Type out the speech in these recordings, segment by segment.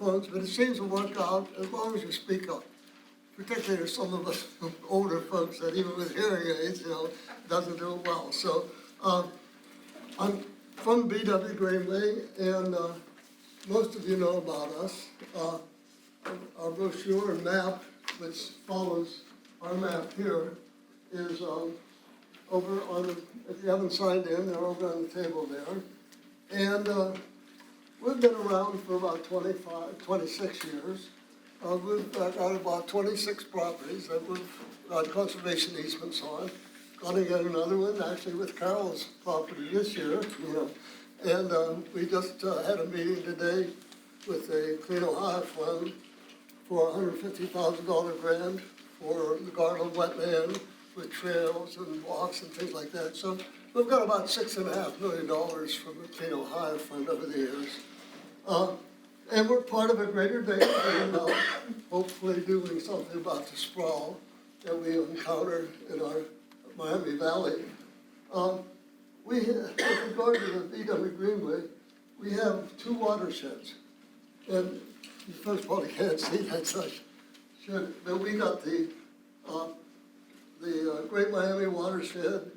But it seems to work out as long as you speak up. Particularly some of us older folks that even with hearing aids, doesn't do it well. So I'm from BW Greenway, and most of you know about us. Our brochure and map, which follows our map here, is over on the, if you haven't signed in, they're over on the table there. And we've been around for about 26 years. We've got about 26 properties that we've got conservation easements on. Gonna get another one, actually with Carol's property this year, And we just had a meeting today with the Clean Ohio Fund for a $150,000 grant for the Garland wetland with trails and walks and things like that. So we've got about $6.5 million from the Clean Ohio Fund over the years. And we're part of a greater day, and hopefully doing something about the sprawl that we encounter in our Miami Valley. With regard to the BW Greenway, we have two watersheds. And you folks probably can't see that such, but we got the Great Miami Watershed.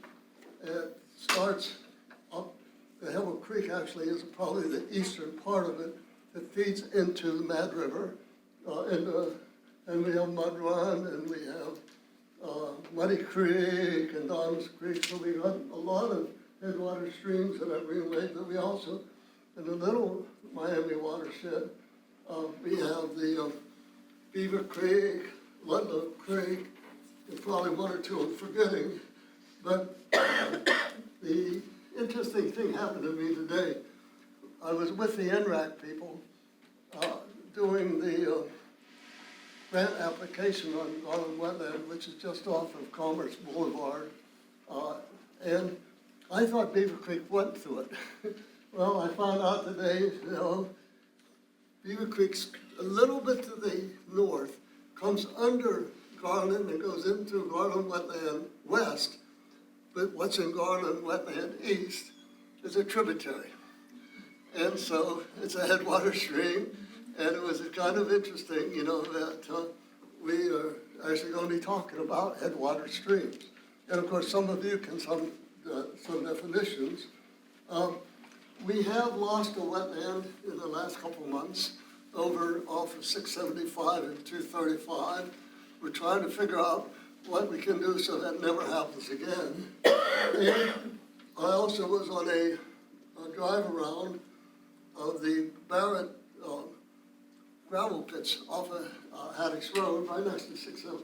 It starts up, the Headwater Creek actually is probably the eastern part of it that feeds into the Mad River. And we have Mud Run, and we have Muddy Creek and Don's Creek. So we got a lot of headwater streams in our greenway, but we also, in the little Miami watershed, we have the Beaver Creek, Ludlow Creek, and probably one or two I'm forgetting. But the interesting thing happened to me today. I was with the NRAC people doing the grant application on Garland Wetland, which is just off of Commerce Boulevard. And I thought Beaver Creek went through it. Well, I found out today, Beaver Creek's a little bit to the north, comes under Garland and goes into Garland Wetland west, but what's in Garland Wetland east is a tributary. And so it's a headwater stream, and it was kind of interesting, that we are actually going to be talking about headwater streams. And of course, some of you can some definitions. We have lost a wetland in the last couple of months over off of 675 and 235. We're trying to figure out what we can do so that never happens again. And I also was on a drive around of the Barrett gravel pits off of Haddix Road, right next to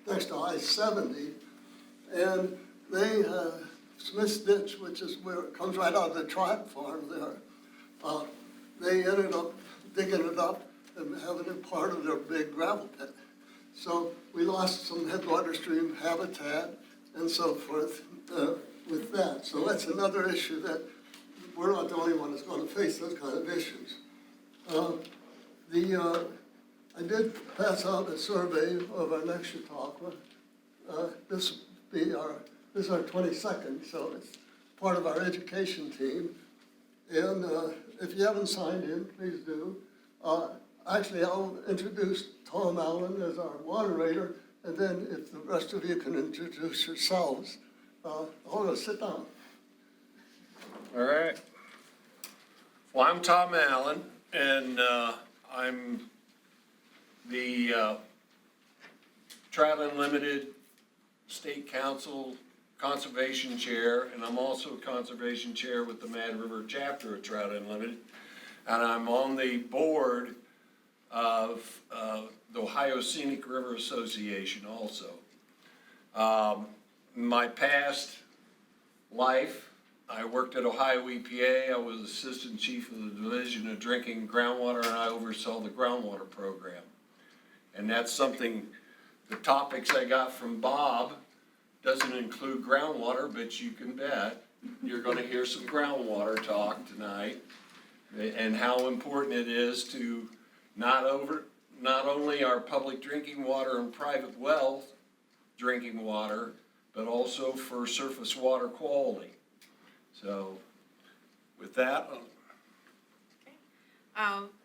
next to I-70, and they Smith's Ditch, which is where it comes right out of the tribe farm there. They ended up digging it up and having it part of their big gravel pit. So we lost some headwater stream habitat and so forth with that. So that's another issue that we're not the only one that's going to face those kind of issues. I did pass out a survey of our next Chautauqua. This is our 22nd, so it's part of our education team. And if you haven't signed in, please do. Actually, I'll introduce Tom Allen as our moderator, and then if the rest of you can introduce yourselves. Hold on, sit down. All right. Well, I'm Tom Allen, and I'm the Trout Unlimited State Council Conservation Chair, and I'm also Conservation Chair with the Mad River chapter of Trout Unlimited, and I'm on the board of the Ohio Scenic River Association also. My past life, I worked at Ohio EPA. I was Assistant Chief of the Division of Drinking and Groundwater, and I oversaw the groundwater program. And that's something, the topics I got from Bob doesn't include groundwater, but you can bet you're going to hear some groundwater talk tonight, and how important it is to not only our public drinking water and private well drinking water, but also for surface water quality. So with that,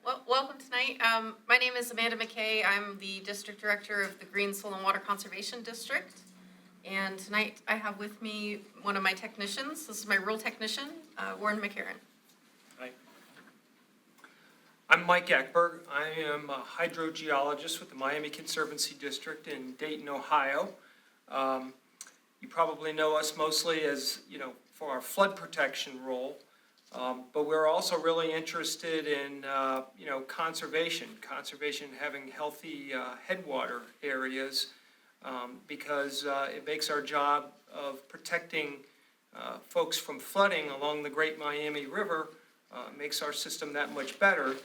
Well, welcome tonight. My name is Amanda McKay. I'm the District Director of the Green Soil and Water Conservation District. And tonight I have with me one of my technicians. This is my rural technician, Warren McCarran. Hi. I'm Mike Eckberg. I am a hydrogeologist with the Miami Conservancy District in Dayton, Ohio. You probably know us mostly as, for our flood protection role. But we're also really interested in, conservation having healthy headwater areas, because it makes our job of protecting folks from flooding along the Great Miami River, makes our system that much better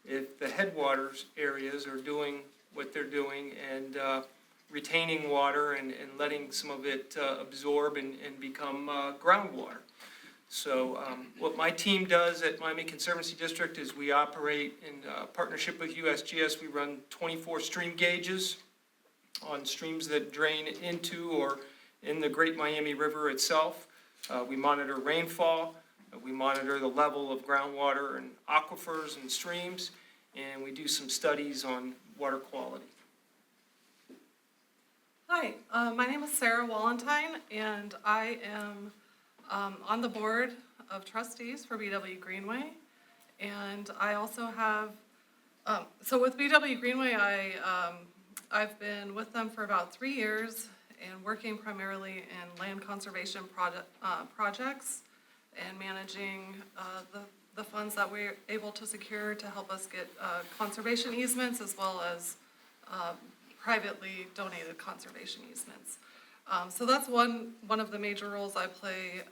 if the headwaters areas are doing what they're doing and retaining water and letting some of it absorb and become groundwater. So what my team does at Miami Conservancy District is we operate in partnership with USGS. We run 24 stream gauges on streams that drain into or in the Great Miami River itself. We monitor rainfall, we monitor the level of groundwater and aquifers and streams, and we do some studies on water quality. Hi, my name is Sarah Walentine, and I am on the board of trustees for BW Greenway. And I also have, so with BW Greenway, I've been with them for about 3 years and working primarily in land conservation projects and managing the funds that we're able to secure to help us get conservation easements as well as privately donated conservation easements. So that's one of the major roles I play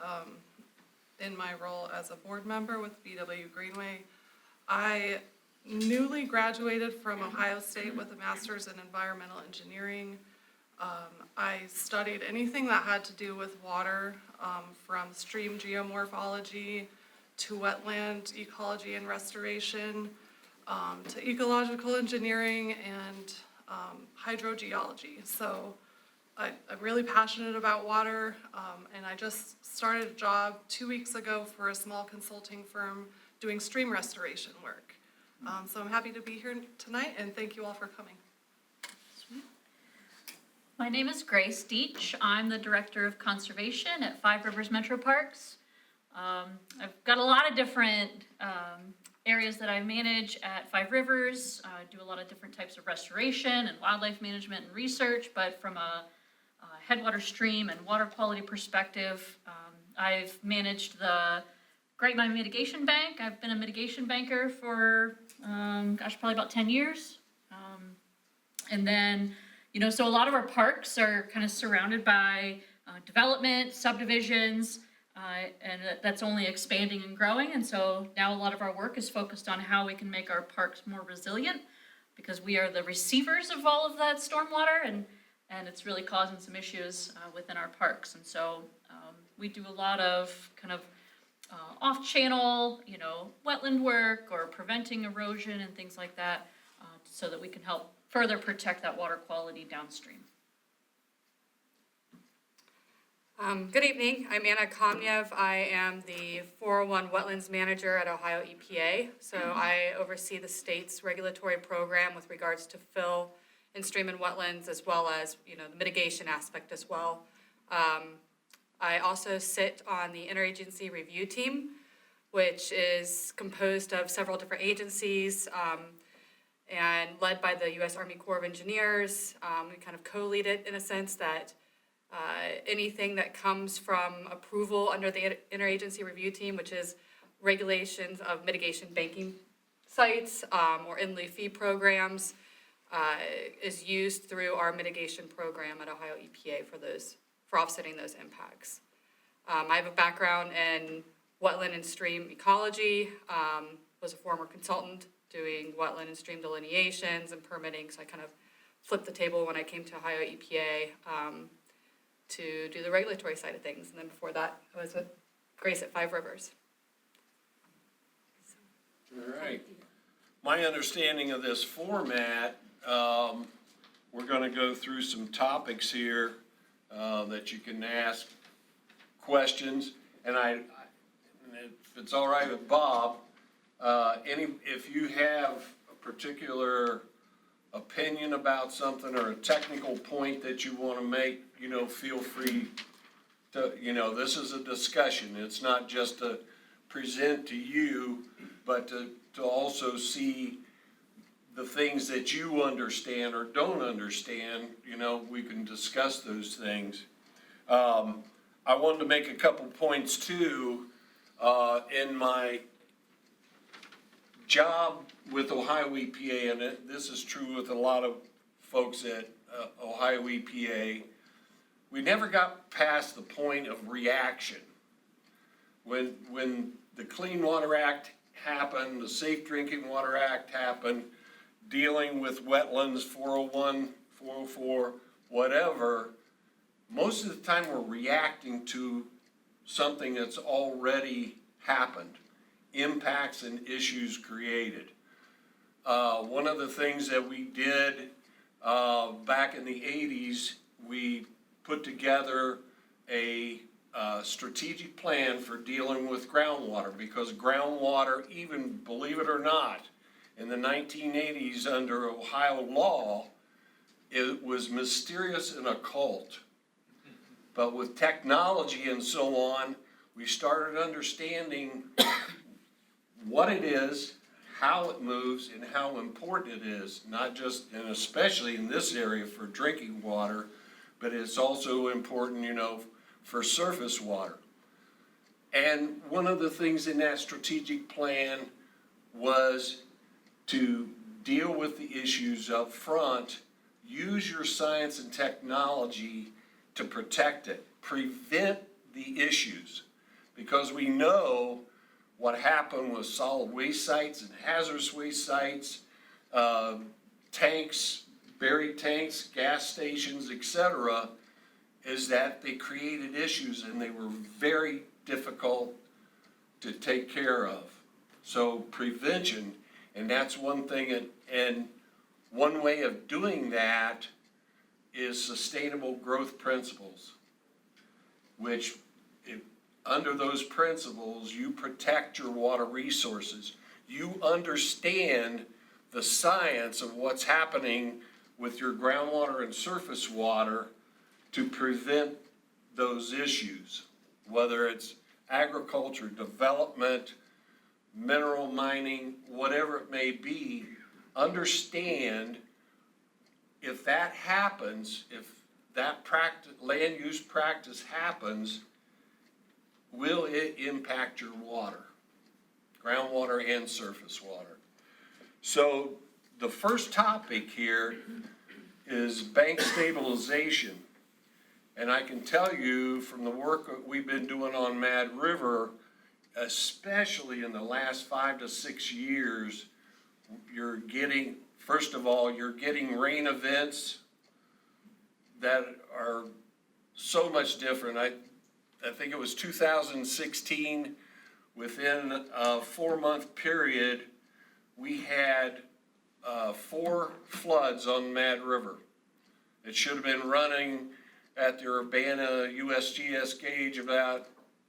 in my role as a board member with BW Greenway. I newly graduated from Ohio State with a master's in environmental engineering. I studied anything that had to do with water, from stream geomorphology to wetland ecology and restoration, to ecological engineering and hydrogeology. So I'm really passionate about water, and I just started a job 2 weeks ago for a small consulting firm doing stream restoration work. So I'm happy to be here tonight, and thank you all for coming. My name is Grace Deach. I'm the Director of Conservation at Five Rivers Metro Parks. I've got a lot of different areas that I manage at Five Rivers. I do a lot of different types of restoration and wildlife management and research, but from a headwater stream and water quality perspective, I've managed the Great Miami Mitigation Bank. I've been a mitigation banker for, probably about 10 years. And then, so a lot of our parks are kind of surrounded by development, subdivisions, and that's only expanding and growing. And so now a lot of our work is focused on how we can make our parks more resilient, because we are the receivers of all of that stormwater, and it's really causing some issues within our parks. And so we do a lot of kind of off-channel, wetland work or preventing erosion and things like that, so that we can help further protect that water quality downstream. Good evening. I'm Anna Komnev. I am the 401 Wetlands Manager at Ohio EPA. So I oversee the state's regulatory program with regards to fill in stream and wetlands, as well as the mitigation aspect as well. I also sit on the interagency review team, which is composed of several different agencies and led by the U.S. Army Corps of Engineers. We kind of co-lead it in a sense that anything that comes from approval under the interagency review team, which is regulations of mitigation banking sites or in-lieu fee programs, is used through our mitigation program at Ohio EPA for offsetting those impacts. I have a background in wetland and stream ecology, was a former consultant doing wetland and stream delineations and permitting, so I kind of flipped the table when I came to Ohio EPA to do the regulatory side of things. And then before that, I was with Grace at Five Rivers. All right. My understanding of this format, we're going to go through some topics here that you can ask questions. And if it's all right with Bob, if you have a particular opinion about something or a technical point that you want to make, feel free to, this is a discussion. It's not just to present to you, but to also see the things that you understand or don't understand, we can discuss those things. I wanted to make a couple points too. In my job with Ohio EPA, and this is true with a lot of folks at Ohio EPA, we never got past the point of reaction. When the Clean Water Act happened, the Safe Drinking Water Act happened, dealing with wetlands, 401, 404, whatever, most of the time we're reacting to something that's already happened, impacts and issues created. One of the things that we did back in the 80s, we put together a strategic plan for dealing with groundwater, because groundwater, even believe it or not, in the 1980s under Ohio law, it was mysterious and occult. But with technology and so on, we started understanding what it is, how it moves, and how important it is, not just, and especially in this area for drinking water, but it's also important, for surface water. And one of the things in that strategic plan was to deal with the issues up front, use your science and technology to protect it, prevent the issues. Because we know what happened with solid waste sites and hazardous waste sites, tanks, buried tanks, gas stations, etc., is that they created issues and they were very difficult to take care of. So prevention, and that's one thing, and one way of doing that is sustainable growth principles, which under those principles, you protect your water resources. You understand the science of what's happening with your groundwater and surface water to prevent those issues, whether it's agriculture, development, mineral mining, whatever it may be. Understand if that happens, if that land use practice happens, will it impact your water, groundwater and surface water? So the first topic here is bank stabilization. And I can tell you from the work that we've been doing on Mad River, especially in the last 5 to 6 years, you're getting, first of all, you're getting rain events that are so much different. I think it was 2016, within a 4-month period, we had 4 floods on Mad River. It should have been running at the Urbana USGS gauge about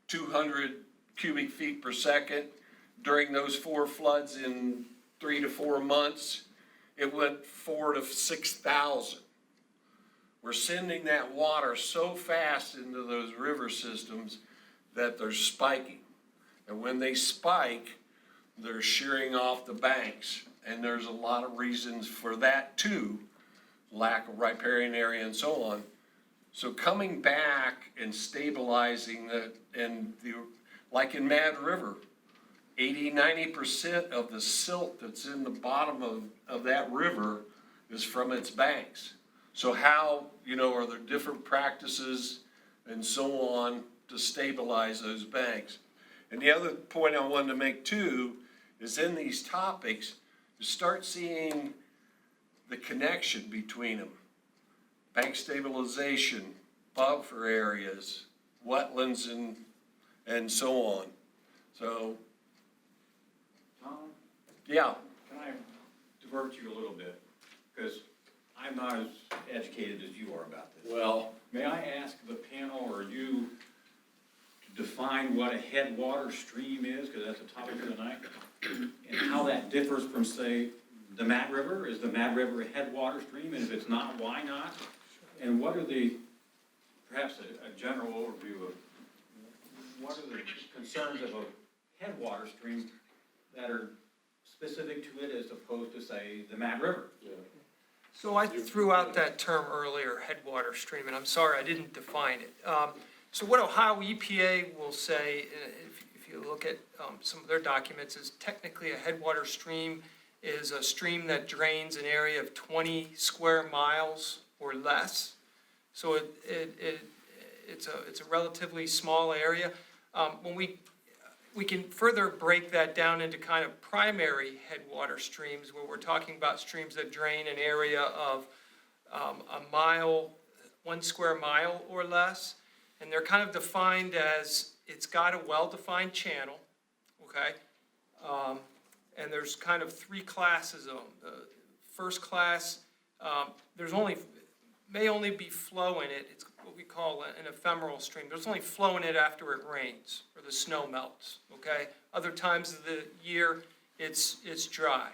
200 cubic feet per second. During those 4 floods in 3 to 4 months, it went 4,000 to 6,000. We're sending that water so fast into those river systems that they're spiking. And when they spike, they're shearing off the banks. And there's a lot of reasons for that too, lack of riparian area and so on. So coming back and stabilizing like in Mad River, 80–90% of the silt that's in the bottom of that river is from its banks. So how, are there different practices and so on to stabilize those banks? And the other point I wanted to make too is in these topics, you start seeing the connection between them. Bank stabilization, buffer areas, wetlands, and so on. So, Tom, yeah. can I divert you a little bit? Because I'm not as educated as you are about this. Well, May I ask the panel or you to define what a headwater stream is? Because that's the topic of the night. and how that differs from, say, the Mad River? Is the Mad River a headwater stream, and if it's not, why not? And what are perhaps a general overview of what are the concerns of a headwater stream that are specific to it as opposed to, say, the Mad River? So I threw out that term earlier, headwater stream, and I'm sorry, I didn't define it. So what Ohio EPA will say, if you look at some of their documents, is technically a headwater stream is a stream that drains an area of 20 square miles or less. So it's a relatively small area. When we can further break that down into kind of primary headwater streams, where we're talking about streams that drain an area of a mile, 1 square mile or less. And they're kind of defined as, it's got a well-defined channel, okay? And there's kind of 3 classes of them. The first class, may only be flow in it. It's what we call an ephemeral stream. There's only flow in it after it rains or the snow melts, okay? Other times of the year, it's dry.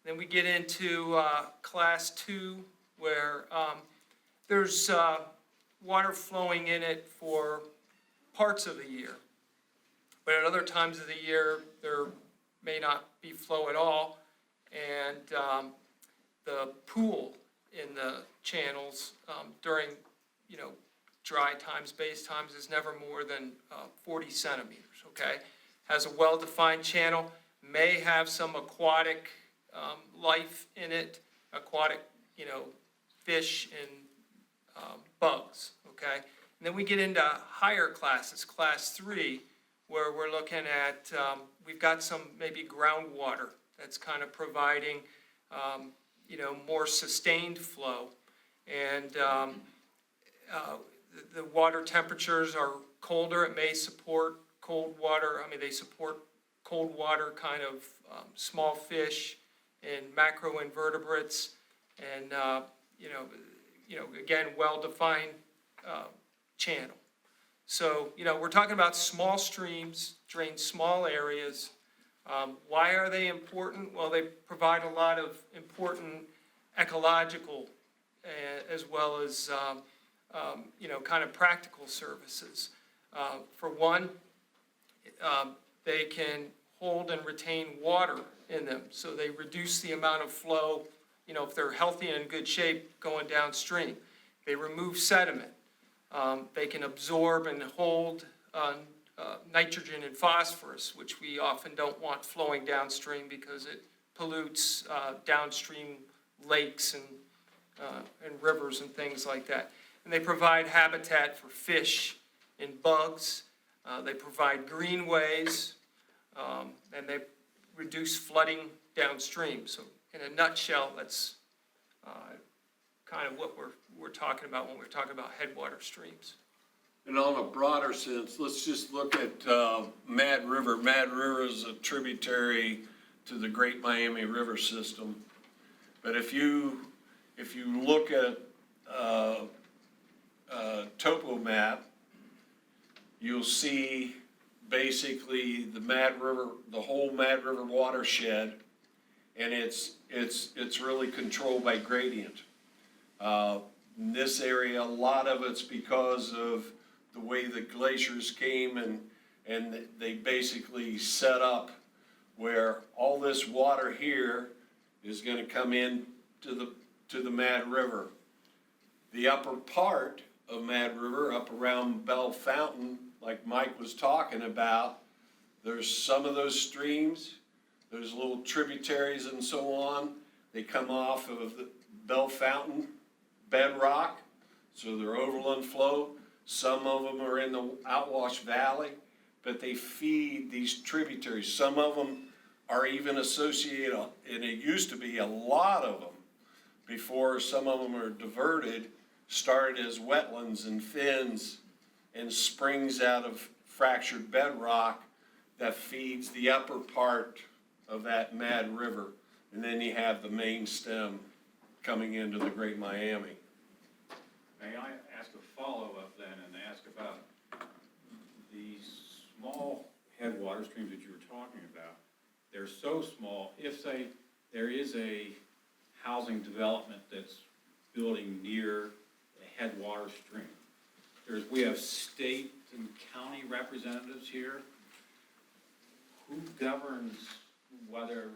Then we get into class 2, where there's water flowing in it for parts of the year. But at other times of the year, there may not be flow at all. And the pool in the channels during, dry times, base times, is never more than 40 centimeters, okay? Has a well-defined channel, may have some aquatic life in it, aquatic, fish and bugs, okay? And then we get into higher classes, class 3, where we're looking at, we've got some maybe groundwater that's kind of providing, more sustained flow. And the water temperatures are colder. It may support cold water. They support cold water kind of small fish and macroinvertebrates, and again, well-defined channel. So we're talking about small streams, drain small areas. Why are they important? Well, they provide a lot of important ecological as well as kind of practical services. For one, they can hold and retain water in them, so they reduce the amount of flow, if they're healthy and in good shape going downstream. They remove sediment. They can absorb and hold nitrogen and phosphorus, which we often don't want flowing downstream because it pollutes downstream lakes and rivers and things like that. And they provide habitat for fish and bugs. They provide greenways, and they reduce flooding downstream. So in a nutshell, that's kind of what we're talking about when we're talking about headwater streams. And on a broader sense, let's just look at Mad River. Mad River is a tributary to the Great Miami River system. But if you look at topo map, you'll see basically the Mad River, the whole Mad River watershed, and it's really controlled by gradient. In this area, a lot of it's because of the way the glaciers came and they basically set up where all this water here is going to come in to the Mad River. The upper part of Mad River, up around Bell Fountain, like Mike was talking about, there's some of those streams, those little tributaries and so on, they come off of the Bell Fountain bedrock, so they're overland flow. Some of them are in the Outwash Valley, but they feed these tributaries. Some of them are even associated, and it used to be a lot of them, before some of them are diverted, started as wetlands and fins and springs out of fractured bedrock that feeds the upper part of that Mad River. And then you have the main stem coming into the Great Miami. May I ask a follow-up then and ask about these small headwater streams that you were talking about? they're so small, if, say, there is a housing development that's building near a headwater stream, we have state and county representatives here. Who governs whether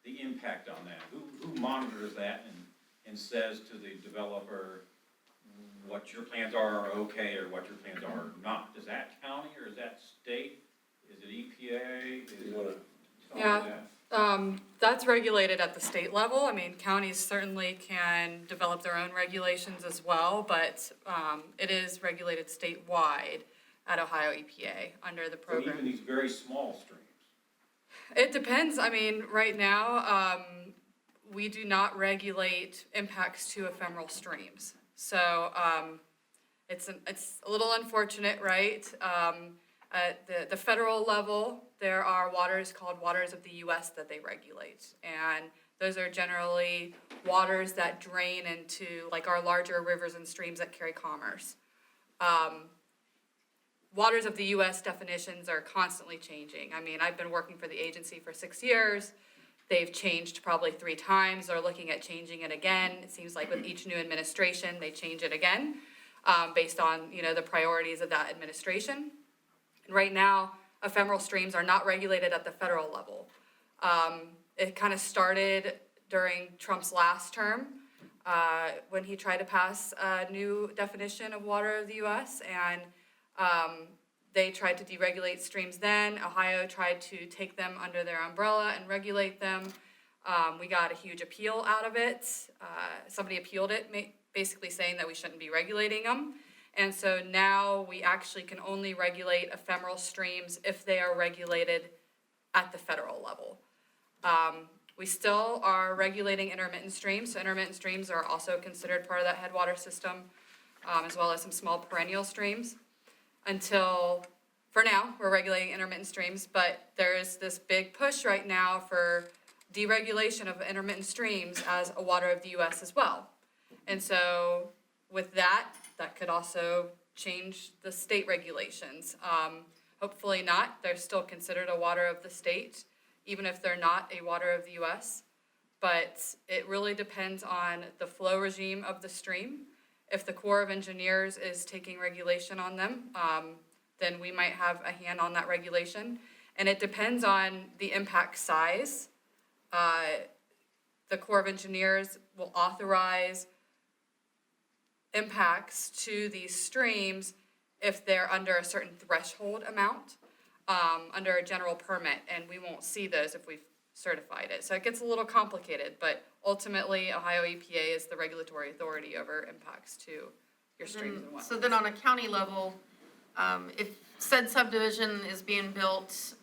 the impact on that? Who monitors that and says to the developer what your plans are okay or what your plans are not? Is that county or is that state? Is it EPA? Is You wanna- all Yeah. that? That's regulated at the state level. I mean, counties certainly can develop their own regulations as well, but it is regulated statewide at Ohio EPA under the So even program. these very small streams? It depends. I mean, right now, we do not regulate impacts to ephemeral streams. So it's a little unfortunate, right? At the federal level, there are waters called waters of the US that they regulate. And those are generally waters that drain into like our larger rivers and streams that carry commerce. Waters of the US definitions are constantly changing. I mean, I've been working for the agency for 6 years. They've changed probably 3 times. They're looking at changing it again. It seems like with each new administration, they change it again, based on, the priorities of that administration. And right now, ephemeral streams are not regulated at the federal level. It kind of started during Trump's last term, when he tried to pass a new definition of water of the US, and they tried to deregulate streams then. Ohio tried to take them under their umbrella and regulate them. We got a huge appeal out of it. Somebody appealed it, basically saying that we shouldn't be regulating them. And so now we actually can only regulate ephemeral streams if they are regulated at the federal level. We still are regulating intermittent streams. So intermittent streams are also considered part of that headwater system, as well as some small perennial streams. For now, we're regulating intermittent streams, but there is this big push right now for deregulation of intermittent streams as a water of the US as well. And so with that could also change the state regulations. Hopefully not, they're still considered a water of the state, even if they're not a water of the US. But it really depends on the flow regime of the stream. If the Corps of Engineers is taking regulation on them, then we might have a hand on that regulation. And it depends on the impact size. The Corps of Engineers will authorize impacts to these streams if they're under a certain threshold amount, under a general permit, and we won't see those if we've certified it. So it gets a little complicated, but ultimately, Ohio EPA is the regulatory authority over impacts to your streams and wetlands. So then on a county level, if said subdivision is being built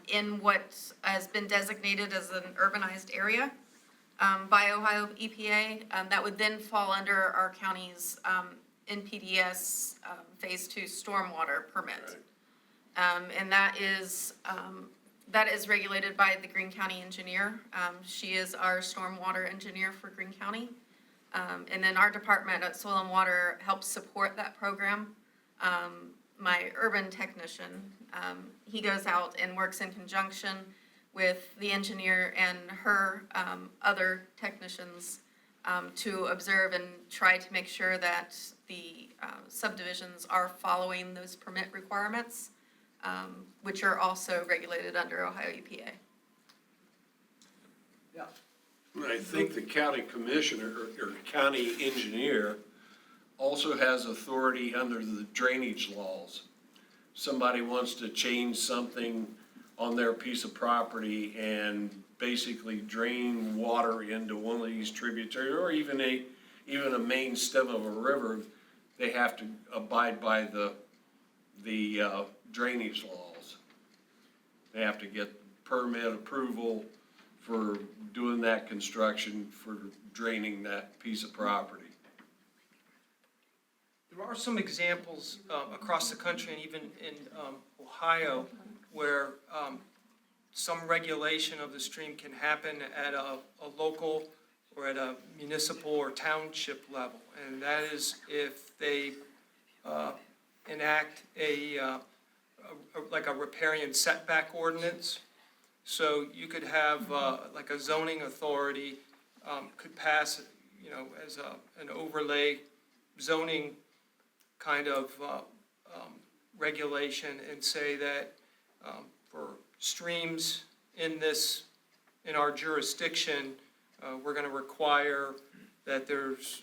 in what has been designated as an urbanized area by Ohio EPA, that would then fall under our county's NPDES Phase 2 stormwater permit. And that is regulated by the Greene County engineer. She is our stormwater engineer for Greene County. And then our department at Soil and Water helps support that program. My urban technician, he goes out and works in conjunction with the engineer and her other technicians to observe and try to make sure that the subdivisions are following those permit requirements, which are also regulated under Ohio EPA. Yeah. I think the county commissioner or county engineer also has authority under the drainage laws. Somebody wants to change something on their piece of property and basically drain water into one of these tributaries, or even a main stem of a river, they have to abide by the drainage laws. They have to get permit approval for doing that construction, for draining that piece of property. There are some examples across the country and even in Ohio where some regulation of the stream can happen at a local or at a municipal or township level. And that is if they enact like a riparian setback ordinance So you could have, like a zoning authority, could pass, as an overlay zoning kind of, regulation and say that, for streams in our jurisdiction, we're gonna require that there's,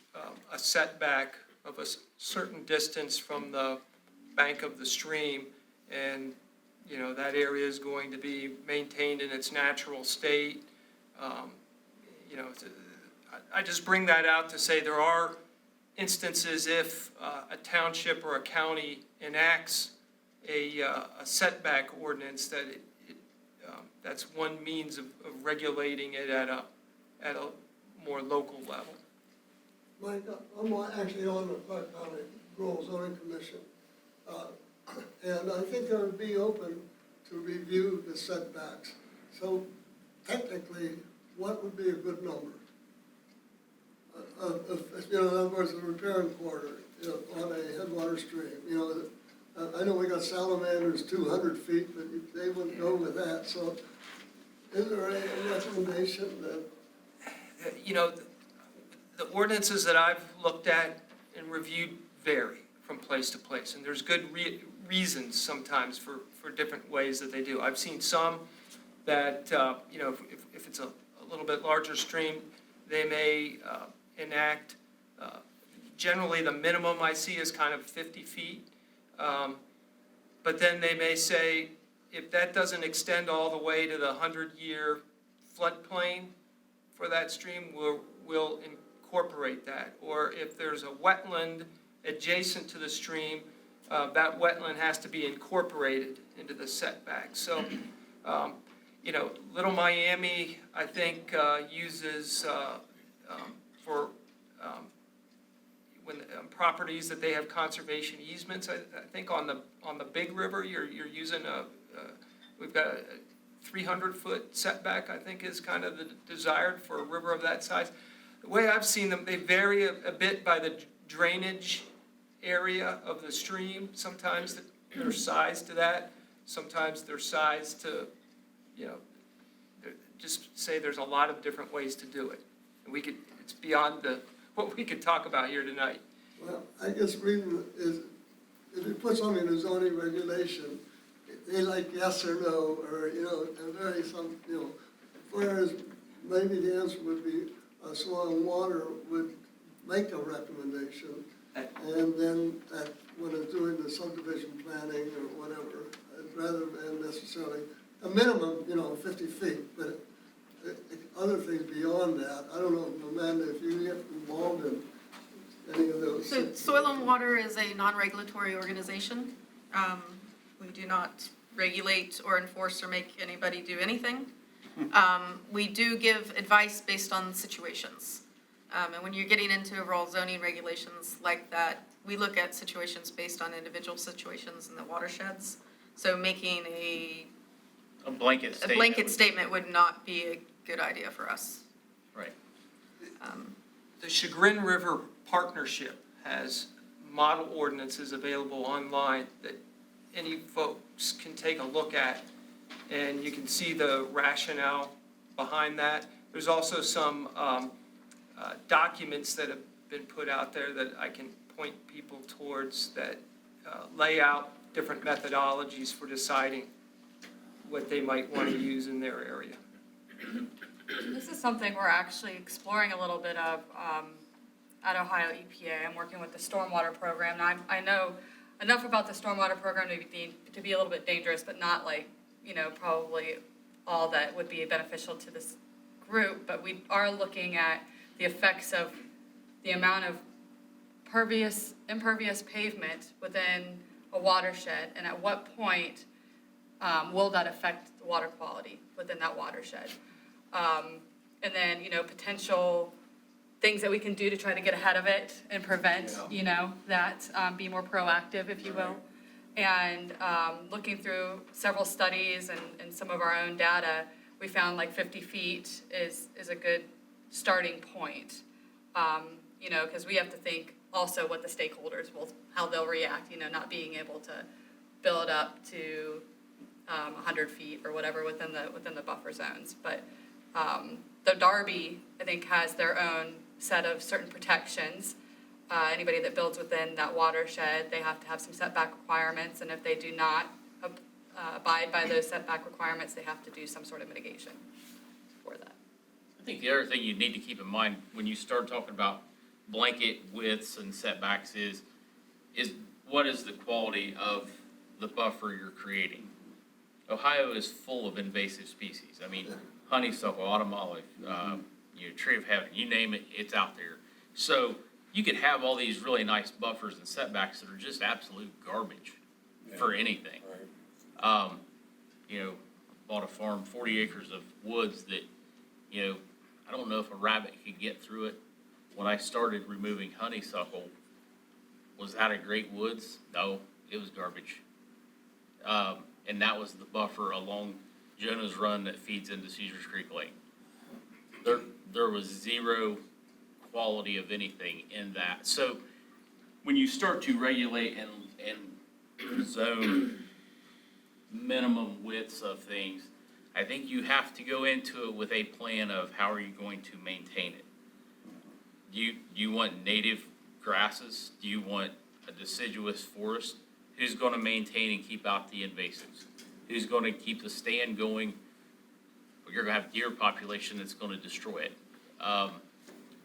a setback of a certain distance from the bank of the stream, and, that area is going to be maintained in its natural state. I just bring that out to say there are instances if a township or a county enacts a setback ordinance, that that's one means of regulating it at a more local level. Mike, I'm actually on the Clark County Rural Zoning Commission, and I think I would be open to review the setbacks. So technically, what would be a good number? In other words, a riparian corridor, on a headwater stream, I know we got salamanders 200 feet, but they wouldn't go with that, so is there any recommendation that? The ordinances that I've looked at and reviewed vary from place to place, and there's good reasons sometimes for different ways that they do. I've seen some that, if it's a little bit larger stream, they may enact, generally the minimum I see is kind of 50 feet. But then they may say, if that doesn't extend all the way to the 100-year floodplain for that stream, we'll incorporate that. Or if there's a wetland adjacent to the stream, that wetland has to be incorporated into the setback. So, Little Miami, I think, uses for when properties that they have conservation easements. I think on the Big River, you're using we've got a 300-foot setback, I think, is kind of the desired for a river of that size. The way I've seen them, they vary a bit by the drainage area of the stream. Sometimes they're sized to that. Sometimes they're sized to, just say there's a lot of different ways to do it. And it's beyond what we could talk about here tonight. Well, I guess reading is, if you put something in a zoning regulation, they like yes or no, or, and very whereas maybe the answer would be Soil and Water would make a recommendation, and then when it's doing the subdivision planning or whatever, rather than necessarily, a minimum, 50 feet, but other things beyond that, I don't know, Amanda, if you get involved in any of those. So Soil and Water is a non-regulatory organization. We do not regulate or enforce or make anybody do anything. We do give advice based on situations. And when you're getting into overall zoning regulations like that, we look at situations based on individual situations in the watersheds. So making a blanket statement would not be a good idea for us. Right. The Chagrin River Partnership has model ordinances available online that any folks can take a look at, and you can see the rationale behind that. There's also some documents that have been put out there that I can point people towards that lay out different methodologies for deciding what they might want to use in their area. This is something we're actually exploring a little bit of at Ohio EPA. I'm working with the stormwater program. Now, I know enough about the stormwater program to be a little bit dangerous, but not probably all that would be beneficial to this group. But we are looking at the effects of the amount of impervious pavement within a watershed, and at what point will that affect the water quality within that watershed? And then, potential things that we can do to try to get ahead of it and prevent, that, be more proactive, if you will. And looking through several studies and some of our own data, we found like 50 feet is a good starting point. Because we have to think also what the stakeholders how they'll react, not being able to build up to 100 feet or whatever within the buffer zones. But the Darby, I think, has their own set of certain protections. Anybody that builds within that watershed, they have to have some setback requirements, and if they do not abide by those setback requirements, they have to do some sort of mitigation for that. I think the other thing you need to keep in mind when you start talking about blanket widths and setbacks is what is the quality of the buffer you're creating? Ohio is full of invasive species. I mean, honeysuckle, autumn olive, tree of heaven, you name it, it's out there. So you could have all these really nice buffers and setbacks that are just absolute garbage for anything. Right. Bought a farm, 40 acres of woods that, I don't know if a rabbit could get through it. When I started removing honeysuckle, was that a great woods? No, it was garbage. And that was the buffer along Jonah's Run that feeds into Caesars Creek Lake. There was zero quality of anything in that. So when you start to regulate and zone minimum widths of things, I think you have to go into it with a plan of how are you going to maintain it. Do you want native grasses? Do you want a deciduous forest? Who's going to maintain and keep out the invasives? Who's going to keep the stand going? Well, you're going to have deer population that's going to destroy it.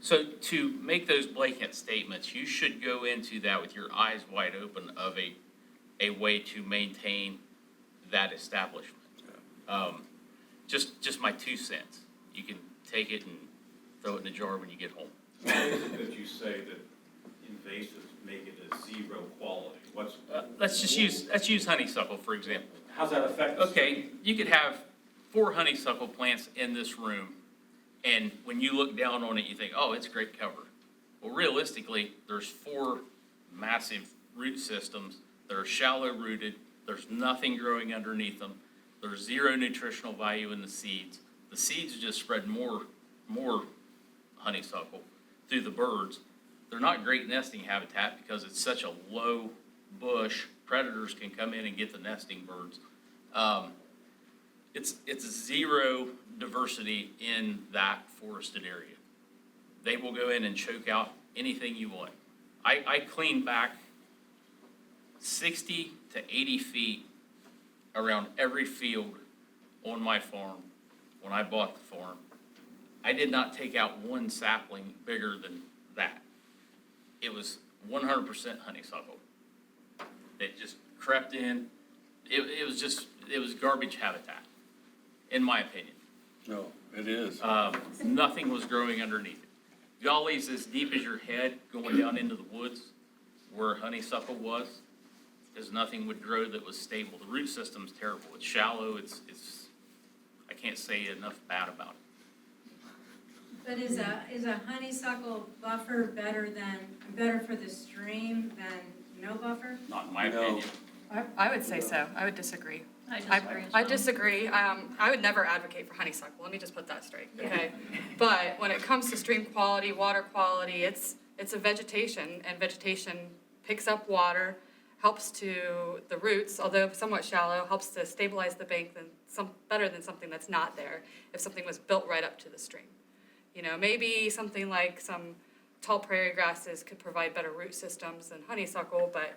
So to make those blanket statements, you should go into that with your eyes wide open of a way to maintain that establishment. Just my 2 cents. You can take it and throw it in a jar when you get home. Why is it that you say that invasives make it a zero quality? Let's use honeysuckle, for example. How's that affect us? Okay, you could have 4 honeysuckle plants in this room, and when you look down on it, you think, oh, it's great cover. Well, realistically, there's 4 massive root systems that are shallow rooted. There's nothing growing underneath them. There's zero nutritional value in the seeds. The seeds just spread more honeysuckle through the birds. They're not great nesting habitat because it's such a low bush. Predators can come in and get the nesting birds. It's zero diversity in that forested area. They will go in and choke out anything you want. I cleaned back 60 to 80 feet around every field on my farm when I bought the farm. I did not take out one sapling bigger than that. It was 100% honeysuckle. It just crept in. It was garbage habitat, in my opinion. No, it is. Nothing was growing underneath it. Gullies as deep as your head going down into the woods where honeysuckle was, because nothing would grow that was stable. The root system's terrible. It's shallow. It's I can't say enough bad about it. But is a honeysuckle buffer better for the stream than no buffer? Not in my No. opinion. I would say so. I would disagree. I disagree as I well. disagree. I would never advocate for honeysuckle. Let me just put that straight, okay? But when it comes to stream quality, water quality, it's a vegetation, and vegetation picks up water, helps to the roots, although somewhat shallow, helps to stabilize the bank better than something that's not there, if something was built right up to the stream. Maybe something like some tall prairie grasses could provide better root systems than honeysuckle, but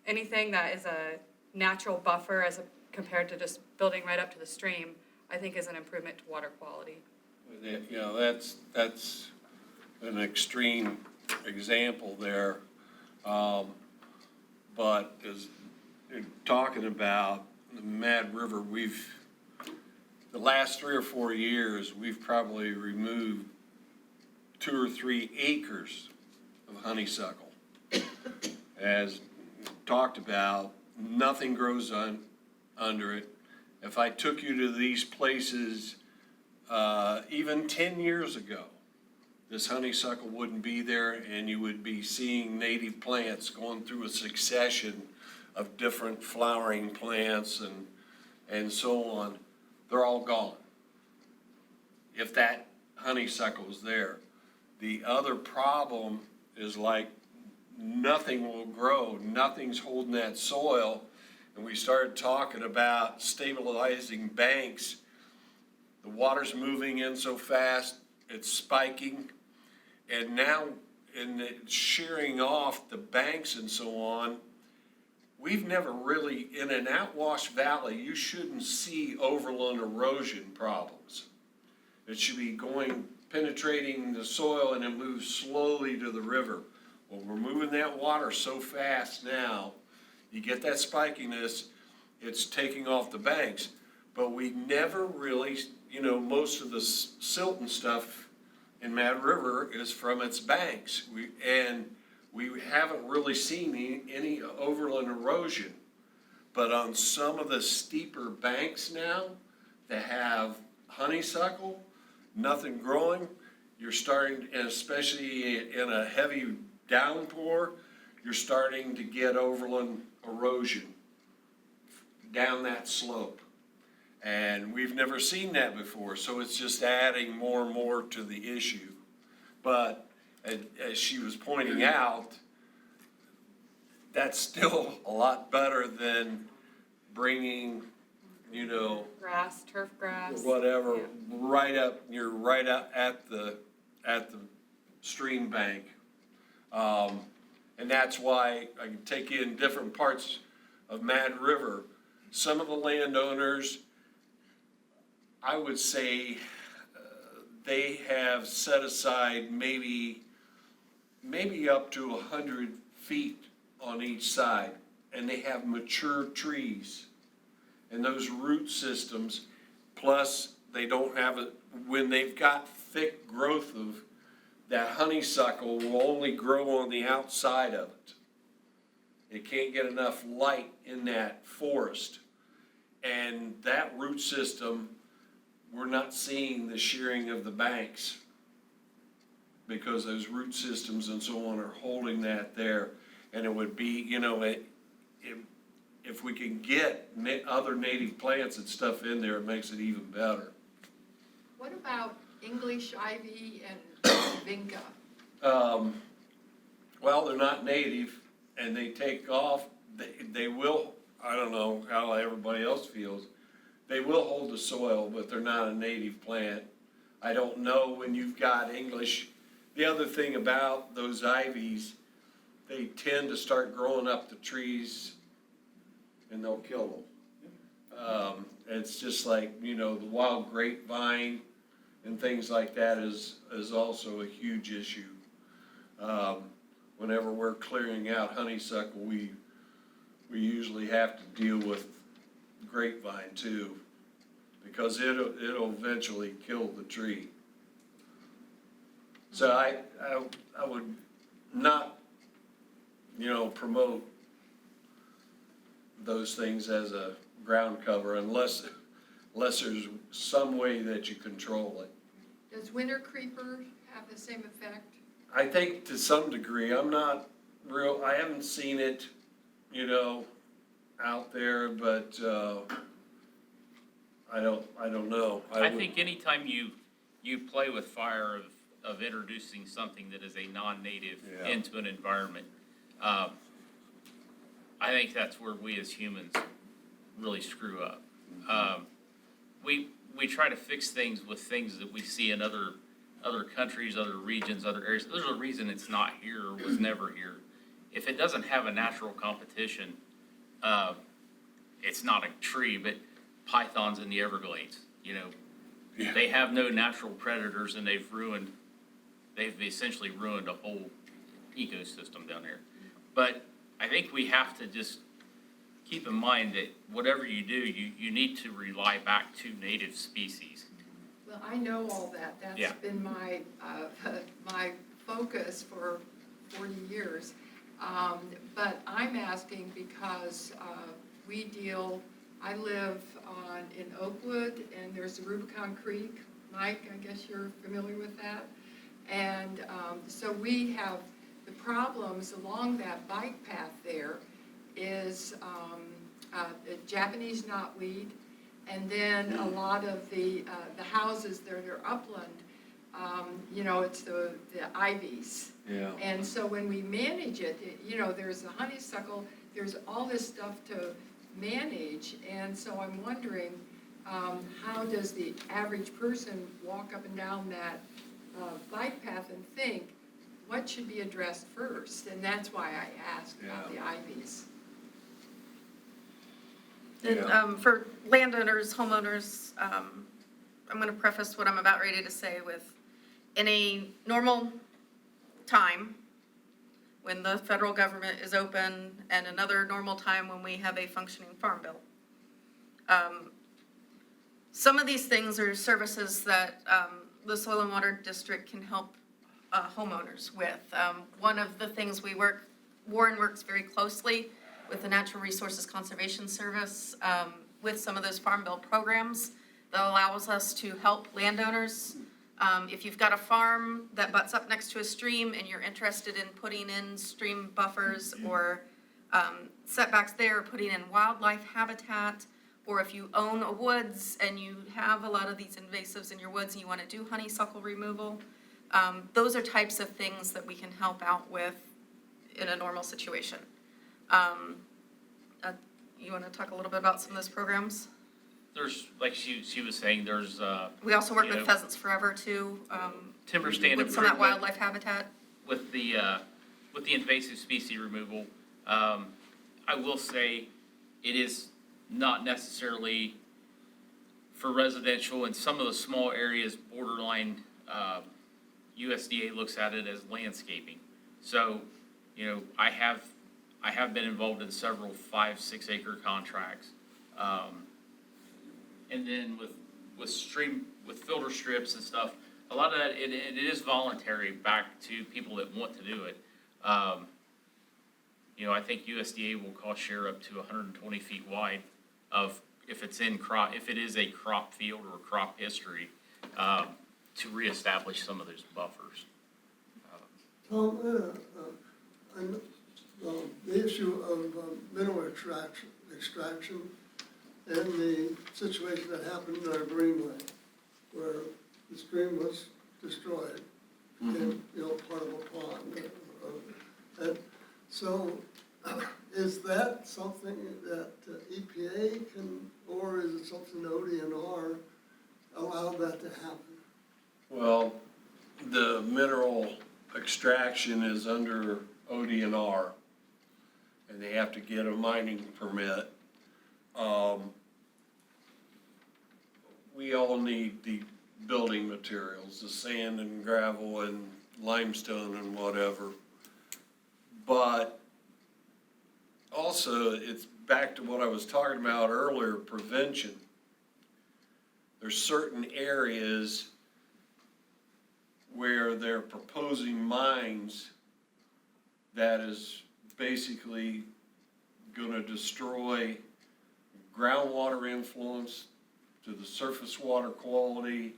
anything that is a natural buffer compared to just building right up to the stream, I think is an improvement to water quality. That's an extreme example there. But as you're talking about the Mad River, the last 3 or 4 years, we've probably removed 2 or 3 acres of honeysuckle. As talked about, nothing grows under it. If I took you to these places, even 10 years ago, this honeysuckle wouldn't be there, and you would be seeing native plants going through a succession of different flowering plants and so on. They're all gone. If that honeysuckle is there. The other problem is like nothing will grow, nothing's holding that soil, and we started talking about stabilizing banks, the water's moving in so fast, it's spiking. And now in the shearing off the banks and so on, we've never really, in an outwash valley, you shouldn't see overland erosion problems. It should be penetrating the soil and it moves slowly to the river. Well, we're moving that water so fast now, you get that spikiness, it's taking off the banks. But we never really, most of the silt and stuff in Mad River is from its banks. We haven't really seen any overland erosion. But on some of the steeper banks now that have honeysuckle, nothing growing, you're starting, and especially in a heavy downpour, you're starting to get overland erosion down that slope. And we've never seen that before, so it's just adding more and more to the issue. But as she was pointing out, that's still a lot better than bringing, Grass, turf grass. whatever, Yeah. you're right up at the stream bank. And that's why I can take you in different parts of Mad River. Some of the landowners, I would say, they have set aside maybe up to 100 feet on each side, and they have mature trees. And those root systems, plus they don't have it, when they've got thick growth of that honeysuckle will only grow on the outside of it. It can't get enough light in that forest. And that root system, we're not seeing the shearing of the banks because those root systems and so on are holding that there. And it would be, if we can get other native plants and stuff in there, it makes it even better. What about English ivy and vinca? Well, they're not native and they take off, they will, I don't know how everybody else feels, they will hold the soil, but they're not a native plant. I don't know when you've got English. The other thing about those ivies, they tend to start growing up the trees and they'll kill them. It's just like, the wild grapevine and things like that is also a huge issue. Whenever we're clearing out honeysuckle, we usually have to deal with grapevine too, because it'll eventually kill the tree. So I would not, promote those things as a ground cover unless there's some way that you control it. Does winter creeper have the same effect? I think to some degree, I haven't seen it, out there, but, I don't know. I think anytime you play with fire of introducing something that is a non-native Yeah. into an environment, I think that's where we as humans really screw up. We try to fix things with things that we see in other countries, other regions, other areas. There's a reason it's not here or was never here. If it doesn't have a natural competition, it's not a tree, but pythons in the Everglades, Yeah. they have no natural predators and they've essentially ruined a whole ecosystem down there. But I think we have to just keep in mind that whatever you do, you need to rely back to native species. Well, I know all that. Yeah. That's been my, my focus for 40 years. But I'm asking because I live in Oakwood, and there's the Rubicon Creek. Mike, I guess you're familiar with that. And so we have the problems along that bike path there is the Japanese knotweed, and then a lot of the houses that are upland, it's the ivies. Yeah. And so when we manage it, there's the honeysuckle, there's all this stuff to manage. And so I'm wondering, how does the average person walk up and down that bike path and think, what should be addressed first? And that's why I asked about the ivies. And for landowners, homeowners, I'm going to preface what I'm about ready to say with, in a normal time, when the federal government is open, and another normal time when we have a functioning farm bill. Some of these things are services that the Soil and Water District can help homeowners with. One of the things Warren works very closely with the Natural Resources Conservation Service with some of those farm bill programs that allows us to help landowners. If you've got a farm that butts up next to a stream and you're interested in putting in stream buffers or setbacks there, or putting in wildlife habitat, or if you own a woods and you have a lot of these invasives in your woods and you want to do honeysuckle removal, those are types of things that we can help out with in a normal situation. You want to talk a little bit about some of those programs? There's, like she was saying, there's, We also work You with know, Pheasants Forever too, timber stand with some of that improvement wildlife habitat. with the invasive species removal. I will say it is not necessarily for residential. In some of the small areas, borderline, USDA looks at it as landscaping. So, you know, I have been involved in several 5-6 acre contracts. And then with filter strips and stuff, a lot of that, it is voluntary back to people that want to do it. You know, I think USDA will cost share up to 120 feet wide of, if it is a crop field or crop history, to reestablish some of those buffers. Tom, and the issue of mineral extraction and the situation that happened in our greenway, where the stream was destroyed, and, you know, part of a pond. And so, is that something that EPA can, or is it something ODNR allow that to happen? Well, the mineral extraction is under ODNR, and they have to get a mining permit. We all need the building materials, the sand and gravel and limestone and whatever. But also, it's back to what I was talking about earlier, prevention. There's certain areas where they're proposing mines that is basically gonna destroy groundwater influence to the surface water quality,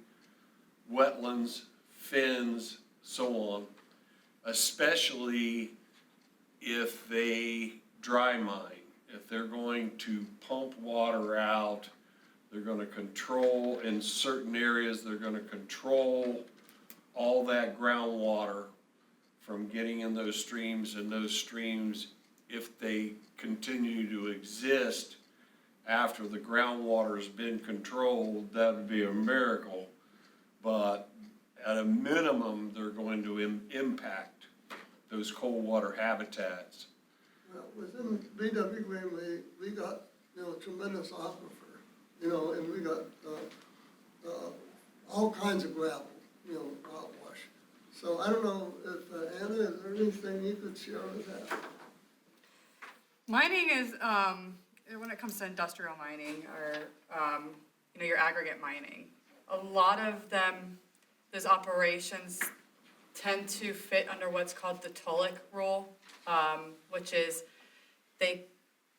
wetlands, fins, so on, especially if they dry mine. If they're going to pump water out, they're gonna control, in certain areas, they're gonna control all that groundwater from getting in those streams, and those streams, if they continue to exist after the groundwater's been controlled, that would be a miracle. But at a minimum, they're going to impact those cold water habitats. Well, within BW Greenway, we got, you know, tremendous aquifer, you know, and we got all kinds of gravel, you know, outwash. So I don't know if, Anna, is there anything you could share with that? Mining is, when it comes to industrial mining or, you know, your aggregate mining, a lot of them, those operations tend to fit under what's called the TOLIC rule, which is they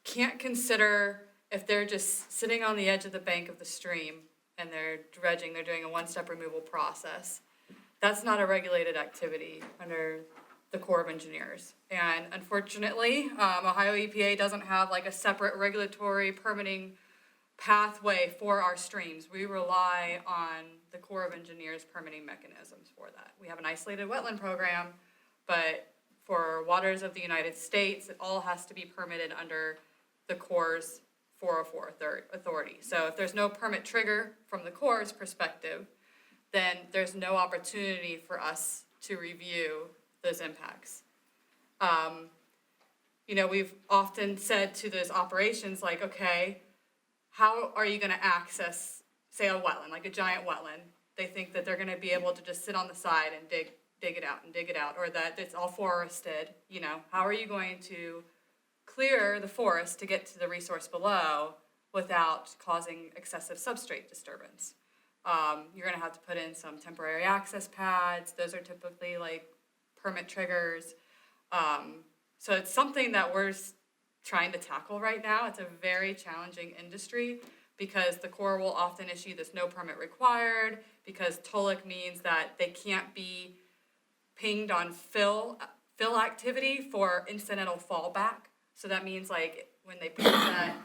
can't consider, if they're just sitting on the edge of the bank of the stream and they're dredging, they're doing a one-step removal process. That's not a regulated activity under the Corps of Engineers. And unfortunately, Ohio EPA doesn't have like a separate regulatory permitting pathway for our streams. We rely on the Corps of Engineers permitting mechanisms for that. We have an isolated wetland program, but for waters of the United States, it all has to be permitted under the Corps' 404 authority. So if there's no permit trigger from the Corps' perspective, then there's no opportunity for us to review those impacts. You know, we've often said to those operations, like, okay, how are you gonna access, say, a wetland, like a giant wetland? They think that they're gonna be able to just sit on the side and dig it out, or that it's all forested, you know? How are you going to clear the forest to get to the resource below without causing excessive substrate disturbance? You're gonna have to put in some temporary access pads. Those are typically like permit triggers. So it's something that we're trying to tackle right now. It's a very challenging industry because the Corps will often issue this no permit required, because TOLIC means that they can't be pinged on fill activity for incidental fallback. So that means like when they put that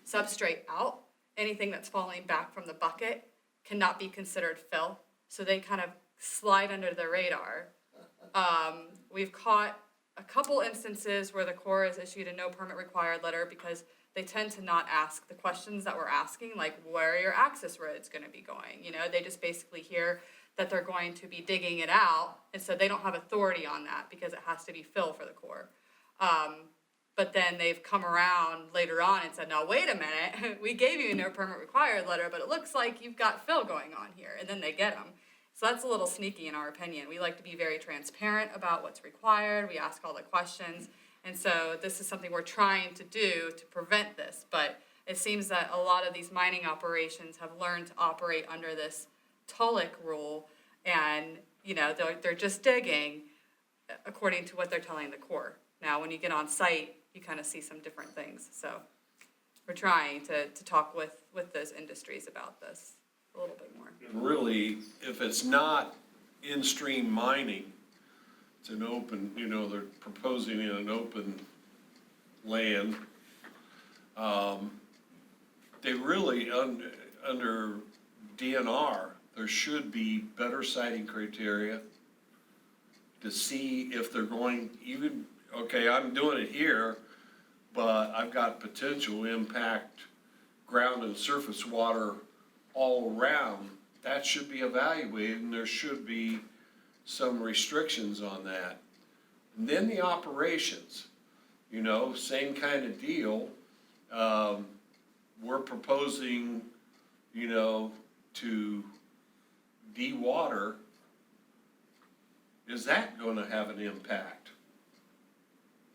substrate out, anything that's falling back from the bucket cannot be considered fill. So they kind of slide under the radar. We've caught a couple instances where the Corps has issued a no permit required letter because they tend to not ask the questions that we're asking, like where are your access roads gonna be going? You know, they just basically hear that they're going to be digging it out, and so they don't have authority on that because it has to be fill for the Corps. But then they've come around later on and said, no, wait a minute, we gave you a no permit required letter, but it looks like you've got fill going on here, and then they get them. So that's a little sneaky in our opinion. We like to be very transparent about what's required, we ask all the questions, and so this is something we're trying to do to prevent this, but it seems that a lot of these mining operations have learned to operate under this TOLIC rule, and, you know, they're just digging according to what they're telling the Corps. Now, when you get on site, you kind of see some different things, so we're trying to talk with those industries about this a little bit more. And really, if it's not in-stream mining, it's an open, you know, they're proposing in an open land. They really, under DNR, there should be better siting criteria to see if they're going, even, okay, I'm doing it here, but I've got potential impact ground and surface water all around. That should be evaluated, and there should be some restrictions on that. And then the operations, you know, same kind of deal. We're proposing, you know, to de-water. Is that gonna have an impact?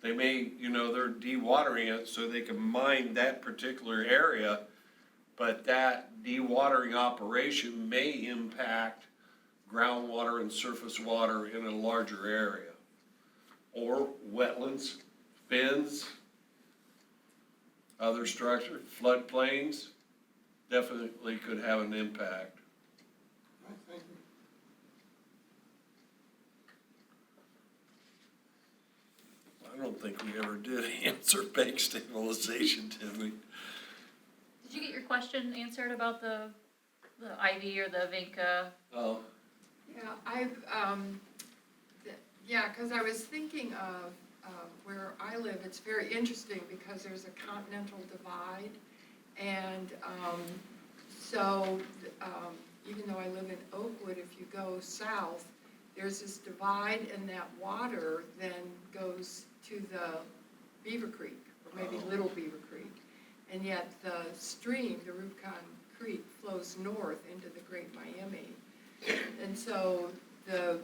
They may, you know, they're de-watering it so they can mine that particular area, but that de-watering operation may impact groundwater and surface water in a larger area. Or wetlands, fins, other structure, floodplains, definitely could have an impact. Thank you. I don't think we ever did answer bank stabilization, did we? Did you get your question answered about the IV or the Vinca? Oh, Yeah, because I was thinking of where I live, it's very interesting because there's a continental divide. And so even though I live in Oakwood, if you go south, there's this divide, and that water then goes to the Beaver Creek, or maybe Little Beaver Creek. And yet the stream, the Rubicon Creek, flows north into the Great Miami. And so the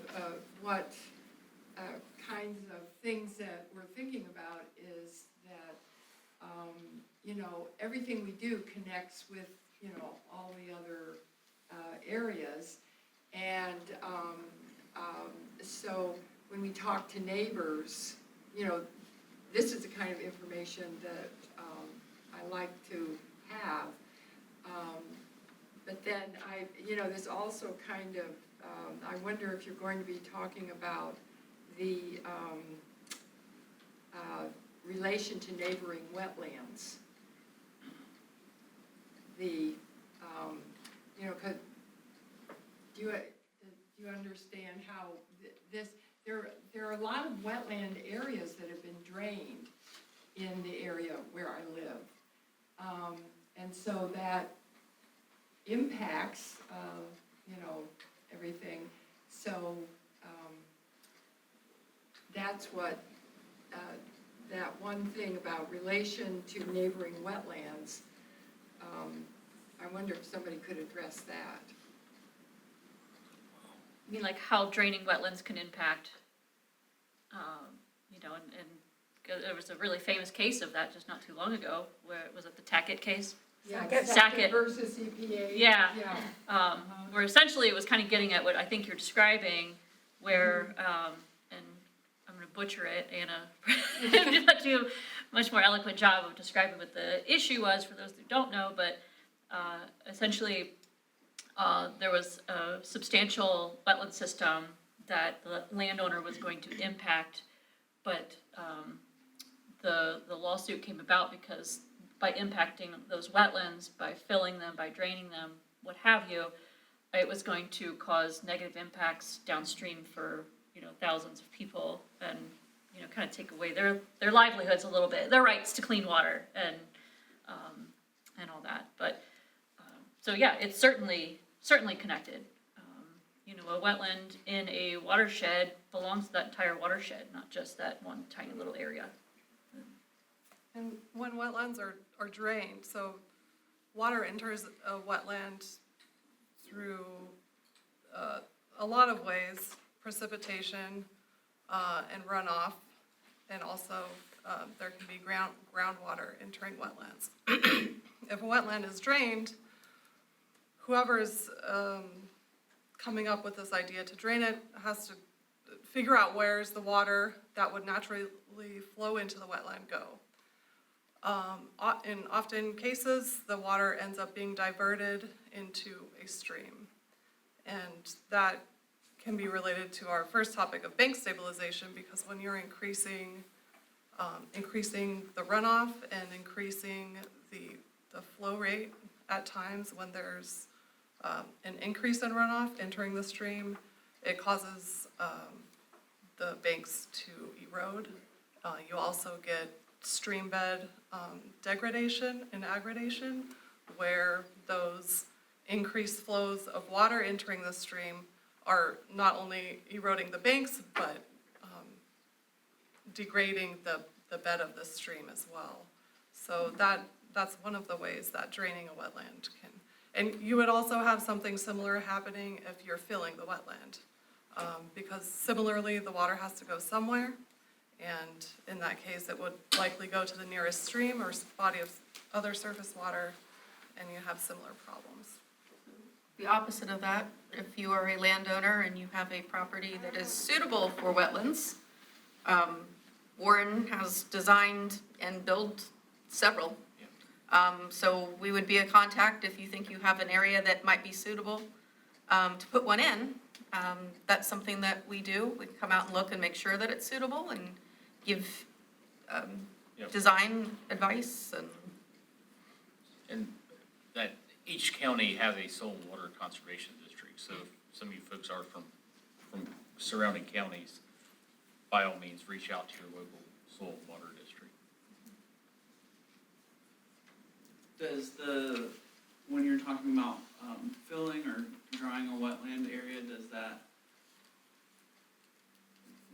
what kinds of things that we're thinking about is that, you know, everything we do connects with, you know, all the other areas. And so when we talk to neighbors, you know, this is the kind of information that I like to have. But then you know, there's also kind of, I wonder if you're going to be talking about the relation to neighboring wetlands. The, you know, do you understand how there are a lot of wetland areas that have been drained in the area where I live. And so that impacts, everything. So that's what, that one thing about relation to neighboring wetlands, I wonder if somebody could address that. I mean, like how draining wetlands can impact, and there was a really famous case of that just not too long ago, where it was at the Tackett case. Yeah, Sackett. versus EPA. Yeah. Yeah. Where essentially it was kind of getting at what I think you're describing, where, and I'm gonna butcher it, Anna, did not do a much more eloquent job of describing what the issue was for those who don't know, but, essentially, there was a substantial wetland system that the landowner was going to impact, but, the lawsuit came about because by impacting those wetlands, by filling them, by draining them, what have you, it was going to cause negative impacts downstream for, thousands of people and, kind of take away their livelihoods a little bit, their rights to clean water and all that. But, so yeah, it's certainly connected. A wetland in a watershed belongs to that entire watershed, not just that one tiny little area. And when wetlands are drained, so water enters a wetland through a lot of ways, precipitation and runoff, and also there can be groundwater entering wetlands. If a wetland is drained, whoever's coming up with this idea to drain it has to figure out where's the water that would naturally flow into the wetland go. In often cases, the water ends up being diverted into a stream. And that can be related to our first topic of bank stabilization, because when you're increasing the runoff and increasing the flow rate at times when there's an increase in runoff entering the stream, it causes the banks to erode. You also get stream bed degradation and aggradation, where those increased flows of water entering the stream are not only eroding the banks, but degrading the bed of the stream as well. So that's one of the ways that draining a wetland can. And you would also have something similar happening if you're filling the wetland. Because similarly, the water has to go somewhere. And in that case, it would likely go to the nearest stream or body of other surface water, and you have similar problems. The opposite of that, if you are a landowner and you have a property that is suitable for wetlands, Warren has designed and built several. So we would be a contact if you think you have an area that might be suitable to put one in. That's something that we do. We come out and look and make sure that it's suitable and give design advice And that each county has a soil and water conservation district, so if some of you folks are from surrounding counties, by all means, reach out to your local soil and water district. When you're talking about filling or drying a wetland area, does that,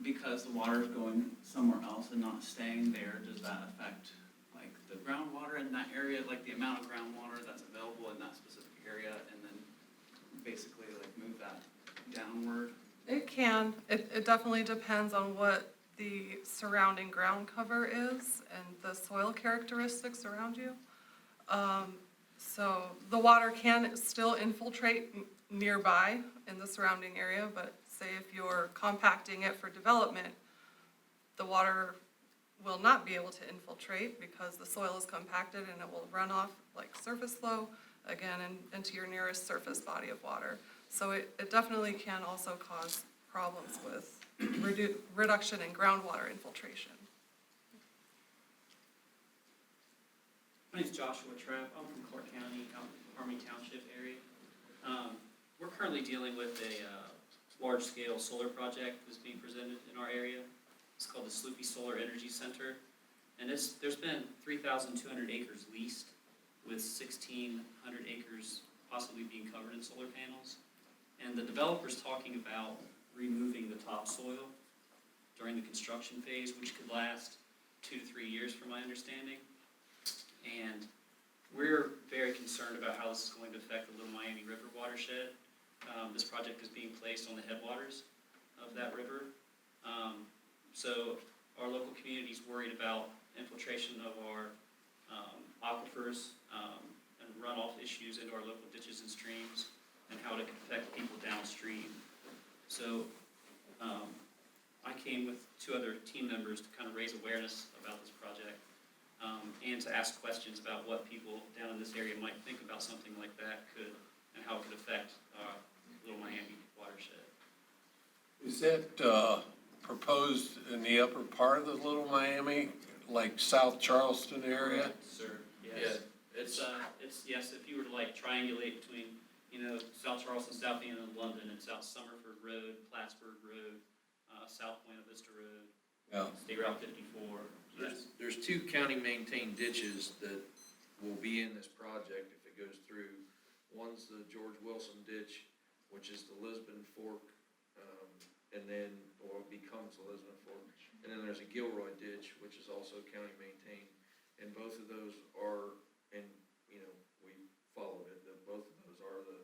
because the water is going somewhere else and not staying there, does that affect like the groundwater in that area, like the amount of groundwater that's available in that specific area, and then basically like move that downward? It can. It definitely depends on what the surrounding ground cover is and the soil characteristics around you. So the water can still infiltrate nearby in the surrounding area, but say if you're compacting it for development, the water will not be able to infiltrate because the soil is compacted and it will run off like surface flow again into your nearest surface body of water. So it definitely can also cause problems with reduction in groundwater infiltration. My name's Joshua Trapp. I'm from Clark County, Army Township area. We're currently dealing with a large-scale solar project that's being presented in our area. It's called the Sloopy Solar Energy Center. And there's been 3,200 acres leased with 1,600 acres possibly being covered in solar panels. And the developer's talking about removing the topsoil during the construction phase, which could last 2 to 3 years from my understanding. And we're very concerned about how this is going to affect the Little Miami River watershed. This project is being placed on the headwaters of that river. So our local community is worried about infiltration of our aquifers and runoff issues into our local ditches and streams, and how it can affect people downstream. So I came with 2 other team members to kind of raise awareness about this project, and to ask questions about what people down in this area might think about something like that and how it could affect Little Miami watershed. Is that proposed in the upper part of the Little Miami, like South Charleston area? Sir, yes. It's yes, if you were to like triangulate between, South Charleston, South End of London, and South Summerford Road, Plattsburgh Road, South Buena Vista Road, Yeah. State Route 54. Yes. There's 2 county-maintained ditches that will be in this project if it goes through. One's the George Wilson ditch, which is the Lisbon Fork, and then, or becomes the Lisbon Fork. And then there's a Gilroy ditch, which is also county-maintained. And both of those are, and, we followed it, that both of those are the,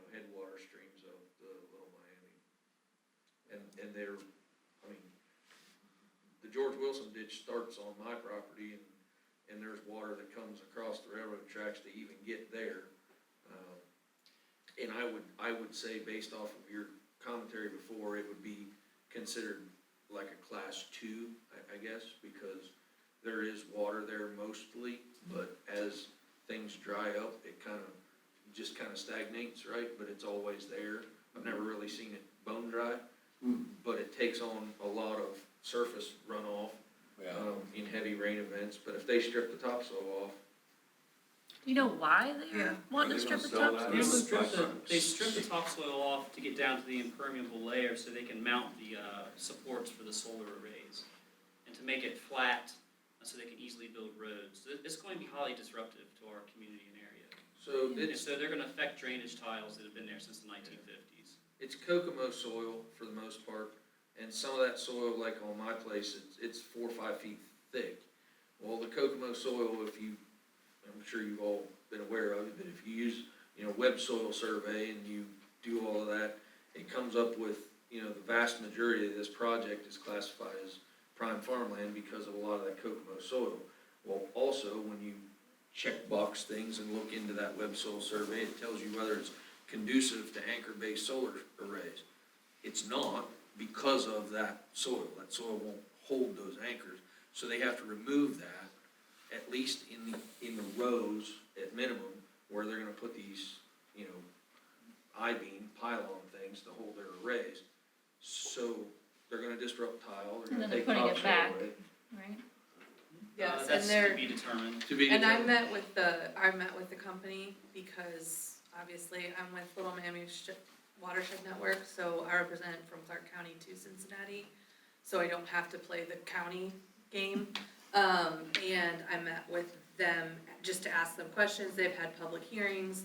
headwater streams of the Little Miami. And they're, the George Wilson ditch starts on my property, and there's water that comes across the railroad tracks to even get there. And I would say, based off of your commentary before, it would be considered like a class 2, I guess, because there is water there mostly, but as things dry up, it just kind of stagnates, right? But it's always there. I've never really seen it bone dry, but it takes on a lot of surface runoff in heavy rain events. But if they strip the topsoil off, Do you know why they're wanting to strip the topsoil? They strip the topsoil off to get down to the impermeable layer so they can mount the supports for the solar arrays, and to make it flat so they can easily build roads. It's going to be highly disruptive to our community and area. So they're going to affect drainage tiles that have been there since the 1950s. it's Kokomo soil for the most part, and some of that soil, like on my place, it's 4 or 5 feet thick. Well, the Kokomo soil, I'm sure you've all been aware of it, but if you use, web soil survey and you do all of that, it comes up with, the vast majority of this project is classified as prime farmland because of a lot of that Kokomo soil. Well, also, when you check box things and look into that web soil survey, it tells you whether it's conducive to anchor-based solar arrays. It's not, because of that soil. That soil won't hold those anchors, so they have to remove that, at least in the rows at minimum, where they're gonna put these, I-beam pylon things to hold their arrays. So they're gonna disrupt tile, they're And gonna then they're take putting it topsoil back. away. Right? Yes, and That's they're, to be determined. To be and I determined. met with the company because obviously I'm with Little Miami Watershed Network, so I represent from Clark County to Cincinnati, so I don't have to play the county game. And I met with them just to ask them questions. They've had public hearings,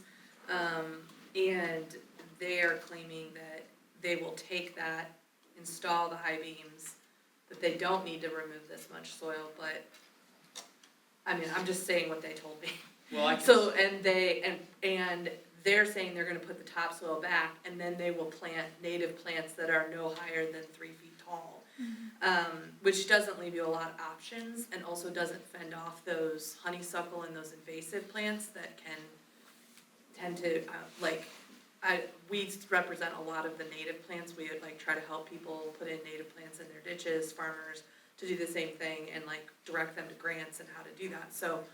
and they are claiming that they will take that, install the high beams, that they don't need to remove this much soil, but, I'm just saying what they told me. Well, So, and they're saying they're gonna put the topsoil back, and then they will plant native plants that are no higher than 3 feet tall. Which doesn't leave you a lot of options, and also doesn't fend off those honeysuckle and those invasive plants that can tend to, we represent a lot of the native plants. We would try to help people put in native plants in their ditches, farmers, to do the same thing, and direct them to grants and how to do that. So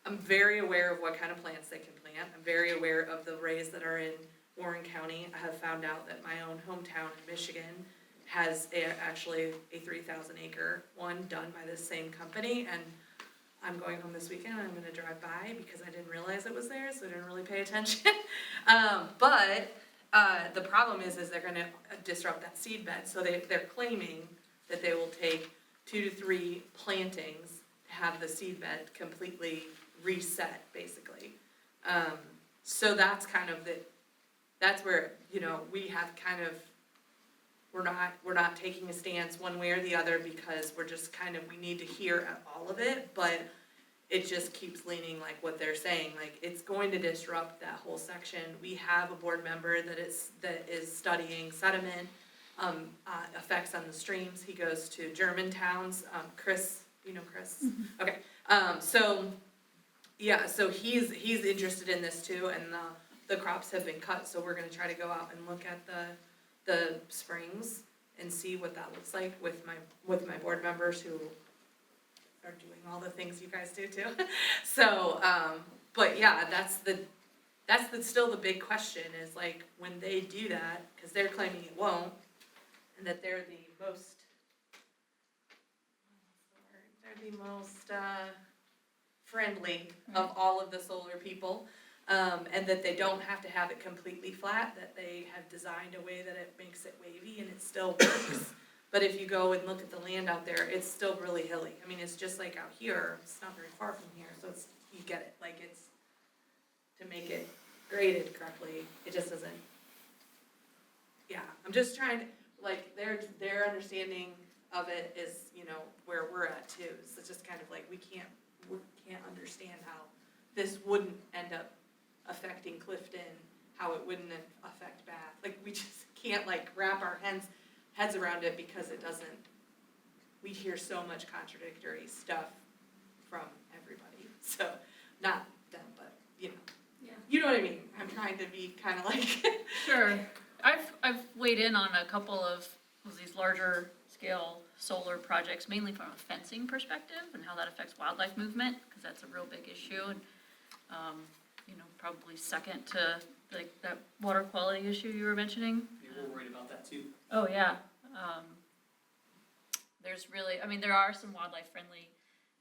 I'm very aware of what kind of plants they can plant. I'm very aware of the arrays that are in Warren County. I have found out that my own hometown in Michigan has actually a 3,000 acre one done by this same company, and I'm going home this weekend, I'm gonna drive by because I didn't realize it was there, so I didn't really pay attention. But the problem is they're gonna disrupt that seed bed, so they're claiming that they will take 2 to 3 plantings to have the seed bed completely reset, basically. So that's kind of that's where, you know, we have kind of, we're not taking a stance one way or the other because we're just kind of, we need to hear all of it, but it just keeps leaning like what they're saying, like it's going to disrupt that whole section. We have a board member that is studying sediment, effects on the streams. He goes to German towns, Chris, you know Chris? Okay, so, yeah, so he's interested in this too, and the crops have been cut, so we're gonna try to go out and look at the springs and see what that looks like with my board members who are doing all the things you guys do too. So, but yeah, that's still the big question is like, when they do that, cause they're claiming it won't, and that they're the most, friendly of all of the solar people, and that they don't have to have it completely flat, that they have designed a way that it makes it wavy and it still works. But if you go and look at the land out there, it's still really hilly. I mean, it's just like out here, it's not very far from here, so it's, you get it, like it's, to make it graded correctly, it just doesn't, yeah, I'm just trying to, like, their understanding of it is, you know, where we're at too, so it's just kind of like, we can't understand how this wouldn't end up affecting Clifton, how it wouldn't affect Bath, like, we just can't like wrap our heads around it because it doesn't, we hear so much contradictory stuff from everybody, so, not them, but, you know. Yeah. You know what I mean, I'm trying to be kind of like. Sure. I've weighed in on a couple of these larger scale solar projects, mainly from a fencing perspective and how that affects wildlife movement, because that's a real big issue, and, you know, probably second to like that water quality issue you were mentioning. We're worried about that too. Oh, yeah. There's really, I mean, there are some wildlife friendly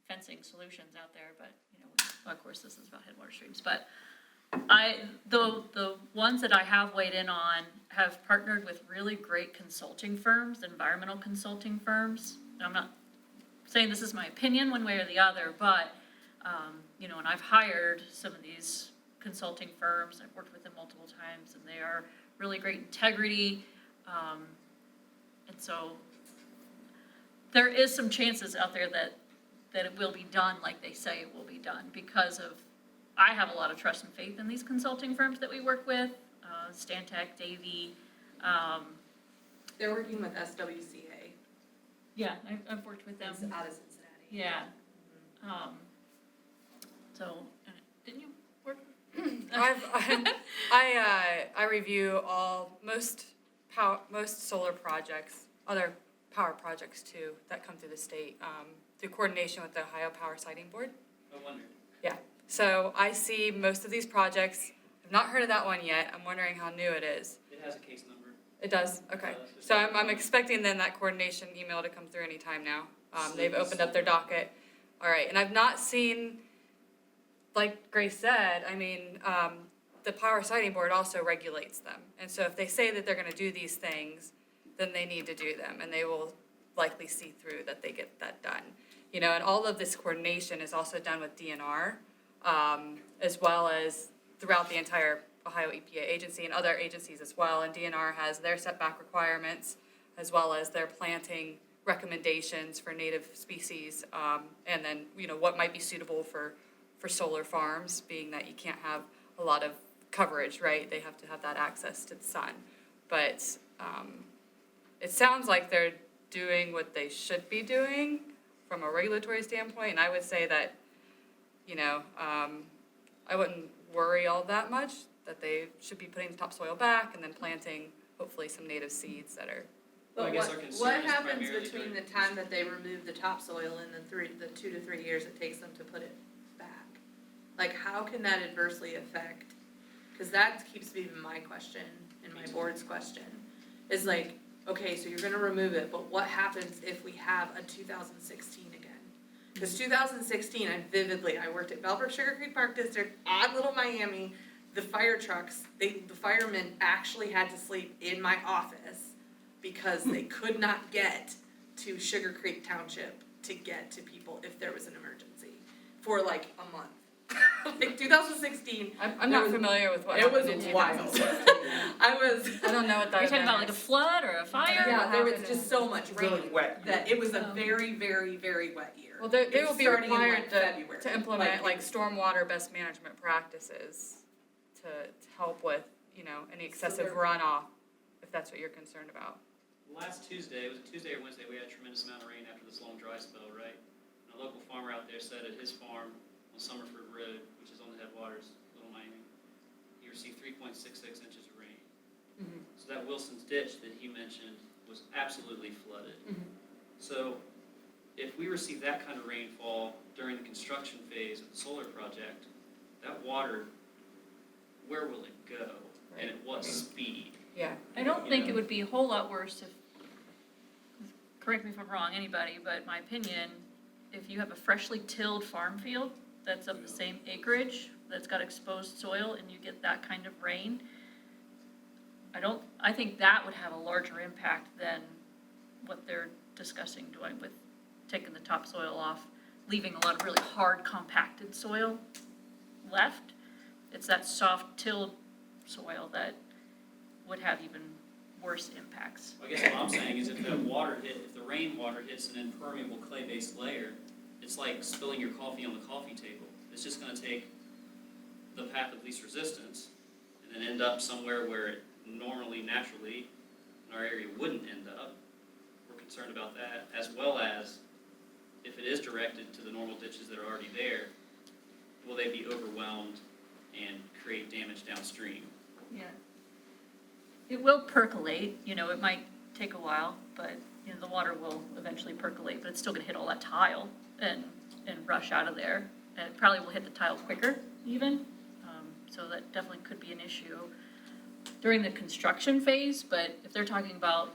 fencing solutions out there, but, you know, of course this is about headwater streams, but the ones that I have weighed in on have partnered with really great consulting firms, environmental consulting firms. And I'm not saying this is my opinion one way or the other, but, you know, and I've hired some of these consulting firms. I've worked with them multiple times, and they are really great integrity. And so there is some chances out there that it will be done like they say it will be done, because of, I have a lot of trust and faith in these consulting firms that we work with, Stantec, Davey. They're working with SWCA. Yeah, I've worked with them. It's out of Cincinnati. Yeah. So, didn't you work? I review most solar projects, other power projects too, that come through the state, through coordination with the Ohio Power Siting Board. I wonder. Yeah, so I see most of these projects. I've not heard of that one yet. I'm wondering how new it is. It has a case number. It does, okay. So I'm expecting then that coordination email to come through anytime now. They've opened up their docket. All right, and I've not seen, like Grace said, I mean, the Power Siting Board also regulates them. And so if they say that they're gonna do these things, then they need to do them, and they will likely see through that they get that done. You know, and all of this coordination is also done with DNR, as well as throughout the entire Ohio EPA agency and other agencies as well. And DNR has their setback requirements, as well as their planting recommendations for native species, and then, you know, what might be suitable for solar farms, being that you can't have a lot of coverage, right? They have to have that access to the sun. But it sounds like they're doing what they should be doing from a regulatory standpoint, and I would say that, you know, I wouldn't worry all that much, that they should be putting the topsoil back and then planting hopefully some native seeds that are. Well, I But guess our concern what is happens primarily between during- the time that they remove the topsoil and the 2 to 3 years it takes them to put it back? Like, how can that adversely affect, cause that keeps being my question and my board's question, is like, okay, so you're gonna remove it, but what happens if we have a 2016 again? Cause 2016, I worked at Bellbrook Sugar Creek Park District on Little Miami. The fire trucks, the firemen actually had to sleep in my office because they could not get to Sugar Creek Township to get to people if there was an emergency for like a month. like 2016. I'm not familiar with what It was happened in wild. 2016. I was, I don't know what that Are you talking about like a is. flood or a fire? yeah, there was happened just in- so much It's a really rain wet that it was a very, very, very wet year. Well, they It's will be starting in, required like, February. to implement like stormwater best management practices to help with, you know, any excessive they're- runoff, if that's what you're concerned about. Last Tuesday, was it Tuesday or Wednesday, we had a tremendous amount of rain after this long dry spell, right? And a local farmer out there said at his farm on Summerford Road, which is on the headwaters, Little Miami, he received 3.66 inches of rain. So that Wilson's ditch that he mentioned was absolutely flooded. So if we receive that kind of rainfall during the construction phase of the solar project, that water, where will it go? And at what speed? Yeah. I don't think it would be a whole lot worse if, correct me if I'm wrong, anybody, but my opinion, if you have a freshly tilled farm field that's of the same acreage, that's got exposed soil, and you get that kind of rain, I think that would have a larger impact than what they're discussing doing with taking the topsoil off, leaving a lot of really hard compacted soil left. It's that soft tilled soil that would have even worse impacts. I guess what I'm saying is if the rainwater hits an impermeable clay-based layer, it's like spilling your coffee on the coffee table. It's just gonna take the path of least resistance and then end up somewhere where it normally, naturally, in our area wouldn't end up. We're concerned about that, as well as if it is directed to the normal ditches that are already there, will they be overwhelmed and create damage downstream? Yeah. It will percolate, it might take a while, but, the water will eventually percolate, but it's still gonna hit all that tile and rush out of there. And it probably will hit the tile quicker even, so that definitely could be an issue during the construction phase, but if they're talking about,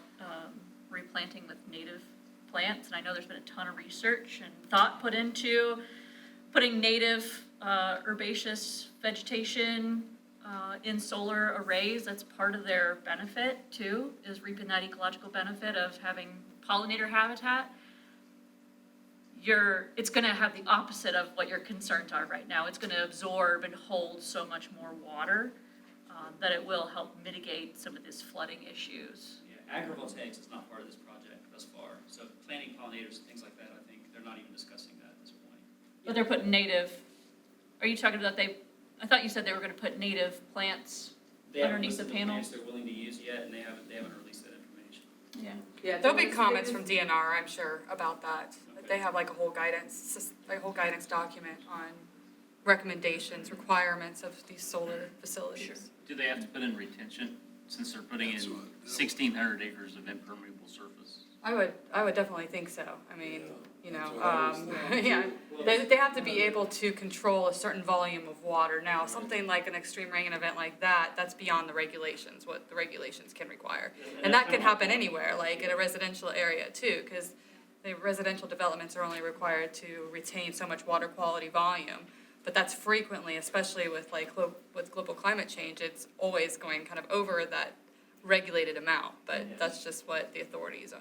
replanting with native plants, and I know there's been a ton of research and thought put into putting native, herbaceous vegetation, in solar arrays, that's part of their benefit too, is reaping that ecological benefit of having pollinator habitat. It's gonna have the opposite of what your concerns are right now. It's gonna absorb and hold so much more water, that it will help mitigate some of these flooding issues. Yeah, agrivoltaics is not part of this project thus far. So planting pollinators and things like that, I think they're not even discussing that at this point. But they're putting native, are you talking about I thought you said they were gonna put native plants They haven't underneath the listed panels? plants they're willing to use yet, and they haven't released that information. Yeah. Yeah, There'll be comments from DNR, I'm sure, about that. Okay. They have like a whole guidance document on recommendations, requirements of these solar facilities. Do they have to put in retention since they're putting in 1,600 acres of impermeable surface? I would definitely think so. I mean, yeah, they have to be able to control a certain volume of water. Now, something like an extreme rain event like that, that's beyond the regulations, what the regulations can require. And that can happen anywhere, like in a residential area too, because the residential developments are only required to retain so much water quality volume. But that's frequently, especially with with global climate change, it's always going kind of over that regulated amount. But that's just what the authorities,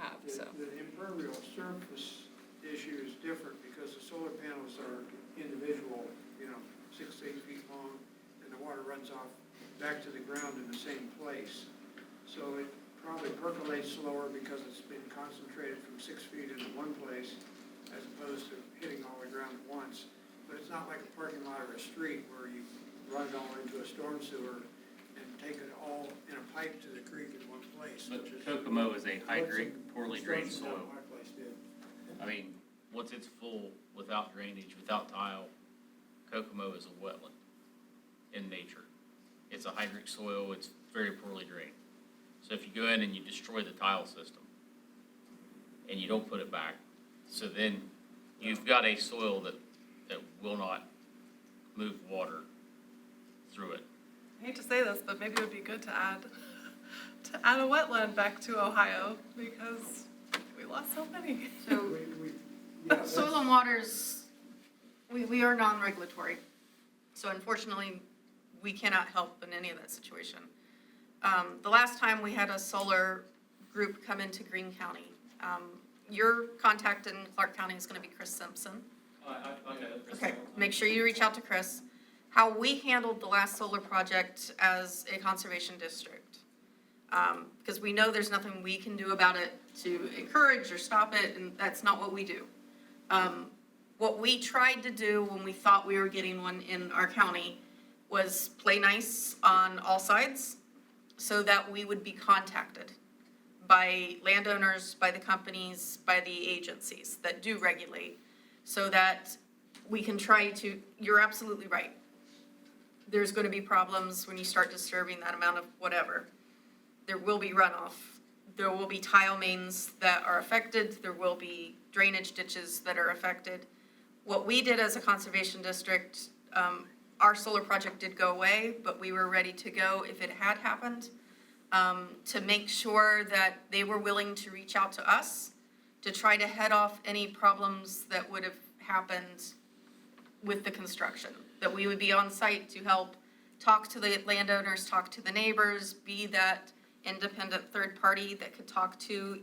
have, so. The impermeable surface issue is different because the solar panels are individual, 6 to 8 feet long, and the water runs off back to the ground in the same place. So it probably percolates slower because it's been concentrated from 6 feet into one place as opposed to hitting all the ground at once. But it's not like a parking lot or a street where you run it all into a storm sewer and take it all in a pipe to the creek in one place. But which is Kokomo is a high-grade, poorly drained construction soil. down my place did. I mean, once it's full, without drainage, without tile, Kokomo is a wetland in nature. It's a hydric soil, it's very poorly drained. So if you go in and you destroy the tile system, and you don't put it back, so then you've got a soil that will not move water through it. I hate to say this, but maybe it would be good to add a wetland back to Ohio, because we lost so many. So, Yeah, soil and waters, we are non-regulatory. So unfortunately, we cannot help in any of that situation. The last time we had a solar group come into Greene County, your contact in Clark County is gonna be Chris Simpson. Okay, make sure you reach out to Chris. How we handled the last solar project as a conservation district. Because we know there's nothing we can do about it to encourage or stop it, and that's not what we do. What we tried to do when we thought we were getting one in our county was play nice on all sides so that we would be contacted by landowners, by the companies, by the agencies that do regulate, so that we can try to, you're absolutely right. There's gonna be problems when you start disturbing that amount of whatever. There will be runoff. There will be tile mains that are affected. There will be drainage ditches that are affected. What we did as a conservation district, our solar project did go away, but we were ready to go if it had happened, to make sure that they were willing to reach out to us to try to head off any problems that would have happened with the construction. That we would be on site to help talk to the landowners, talk to the neighbors, be that independent third party that could talk to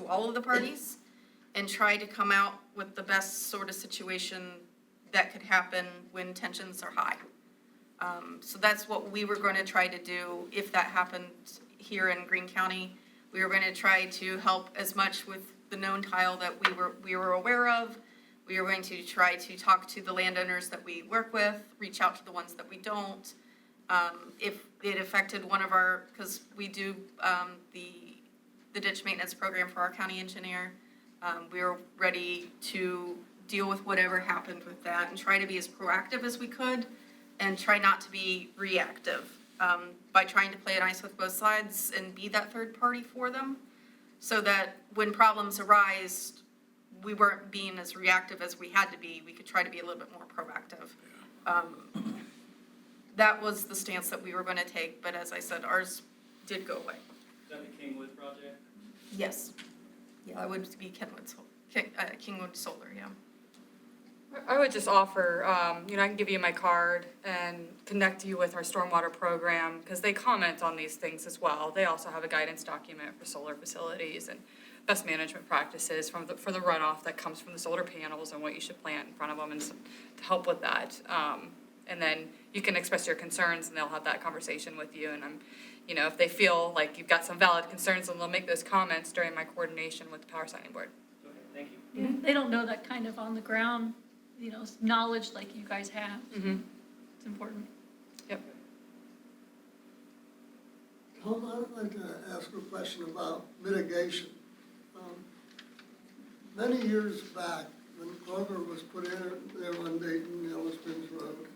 all of the parties and try to come out with the best sort of situation that could happen when tensions are high. So that's what we were going to try to do if that happened here in Greene County. We were going to try to help as much with the known tile that we were aware of. We were going to try to talk to the landowners that we work with, reach out to the ones that we don't. If it affected one of our, because we do the ditch maintenance program for our county engineer, we were ready to deal with whatever happened with that and try to be as proactive as we could and try not to be reactive, by trying to play nice with both sides and be that third party for them, so that when problems arise, we weren't being as reactive as we had to be. We could try to be a little bit more proactive. That was the stance that we were going to take, but as I said, ours did go away. Is that the Kingwood project? Yes. Yeah, it would be Kingwood Solar, yeah. I would just offer, I can give you my card and connect you with our stormwater program, because they comment on these things as well. They also have a guidance document for solar facilities and best management practices for the runoff that comes from the solar panels and what you should plant in front of them and to help with that. And then you can express your concerns and they'll have that conversation with you. And if they feel like you've got some valid concerns, then they'll make those comments during my coordination with the power signing board. Okay, thank you. Yeah, they don't know that kind of on the ground, knowledge like you guys have. Mm-hmm. It's important. Yep. Tom, I'd like to ask a question about mitigation. Many years back, when Kroger was put in there on Dayton, Yellow Springs Road,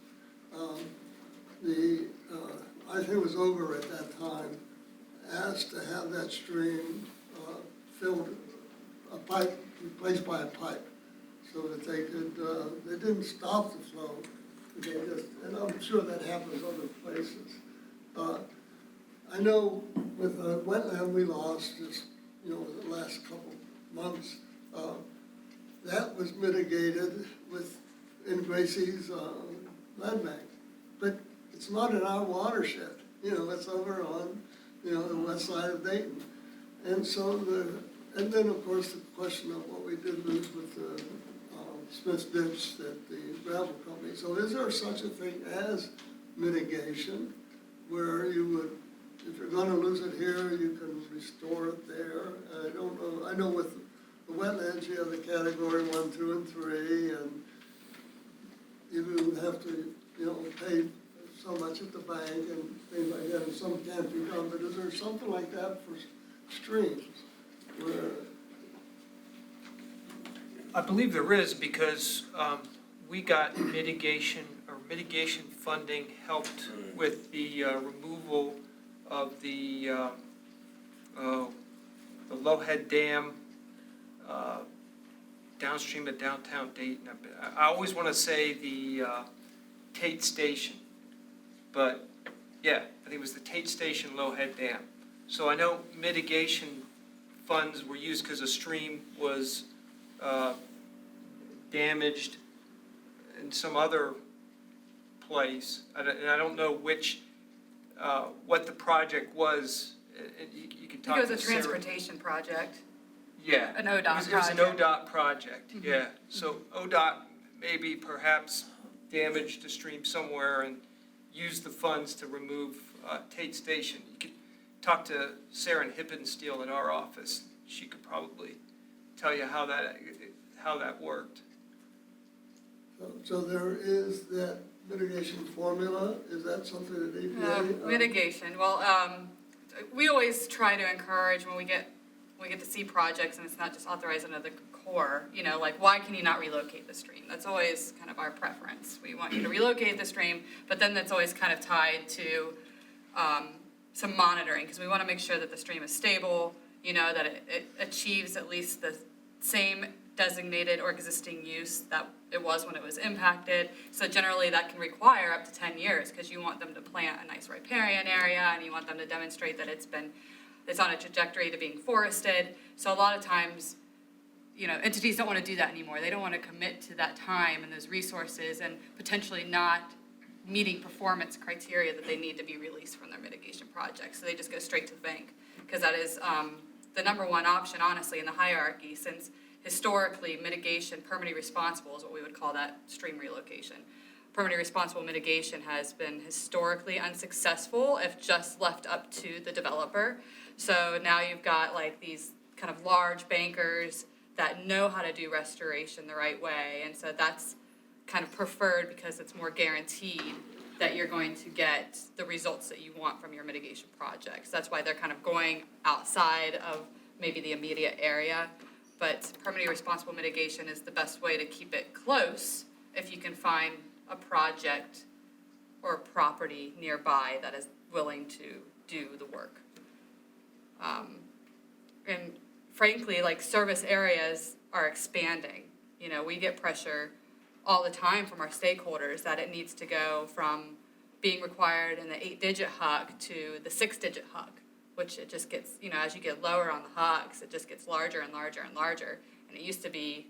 I think it was over at that time, asked to have that stream filled, a pipe, replaced by a pipe, so that they could, they didn't stop the flow, they just, and I'm sure that happens other places. I know with the wetland we lost just, the last couple months, that was mitigated in Gracie's land bank. But it's not in our watershed, it's over on, the west side of Dayton. And so and then of course the question of what we did lose with the Smith's Ditch, that the gravel company. So is there such a thing as mitigation where you would, if you're gonna lose it here, you can restore it there? I don't know, I know with the wetlands, you have the category 1, 2, and 3, and you have to, pay so much at the bank and things like that, and some can't be done, but is there something like that for streams where? I believe there is, because we got mitigation funding helped with the removal of the Lowhead Dam downstream of downtown Dayton. I always want to say the Tate Station, but yeah, I think it was the Tate Station Lowhead Dam. So I know mitigation funds were used because a stream was damaged in some other place. And I don't know what the project was. You can talk I think to it was a Sarah. transportation project. Yeah. An ODOT It was an project. ODOT project, yeah. So ODOT maybe perhaps damaged a stream somewhere and use the funds to remove Tate Station. You could talk to Sarah Hippensteel in our office. She could probably tell you how that worked. So there is that mitigation formula, is that something that EPA? Mitigation, well, we always try to encourage when we get to see projects and it's not just authorized under the core, you know, like, why can you not relocate the stream? That's always kind of our preference. We want you to relocate the stream, but then that's always kind of tied to some monitoring, because we want to make sure that the stream is stable, you know, that it achieves at least the same designated or existing use that it was when it was impacted. So generally that can require up to 10 years, because you want them to plant a nice riparian area and you want them to demonstrate that it's on a trajectory to being forested. So a lot of times, you know, entities don't want to do that anymore. They don't want to commit to that time and those resources and potentially not meeting performance criteria that they need to be released from their mitigation project. So they just go straight to the bank, because that is the number one option, honestly, in the hierarchy, since historically mitigation, permanently responsible is what we would call that stream relocation. Permanently responsible mitigation has been historically unsuccessful if just left up to the developer. So now you've got like these kind of large bankers that know how to do restoration the right way, and so that's kind of preferred because it's more guaranteed that you're going to get the results that you want from your mitigation projects. That's why they're kind of going outside of maybe the immediate area, but permanently responsible mitigation is the best way to keep it close if you can find a project or a property nearby that is willing to do the work. And frankly, like, service areas are expanding. You know, we get pressure all the time from our stakeholders that it needs to go from being required in the 8-digit HUC to the 6-digit HUC, which it just gets, you know, as you get lower on the HUCs, it just gets larger and larger and larger. And it used to be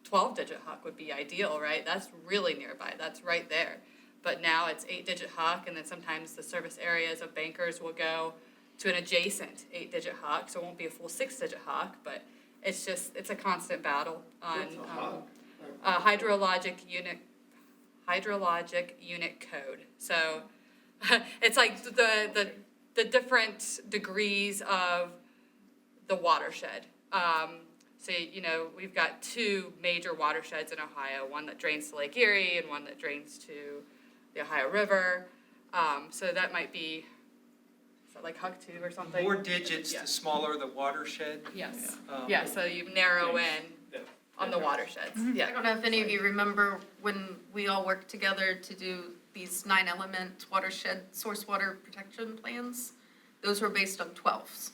12-digit HUC would be ideal, right? That's really nearby, that's right there. But now it's 8-digit HUC, and then sometimes the service areas of bankers will go to an adjacent 8-digit HUC, so it won't be a full 6-digit HUC, but it's a constant battle on hydrologic unit code. So it's like the different degrees of the watershed. So, you know, we've got 2 major watersheds in Ohio, one that drains to Lake Erie and one that drains to the Ohio River. So that might be, is that like HUC 2 or something? More digits, Yeah. the smaller the watershed. Yes. Yeah, so you narrow in on the watersheds. I Yeah. don't know if any of you remember when we all worked together to do these 9-element watershed source water protection plans. Those were based on 12s.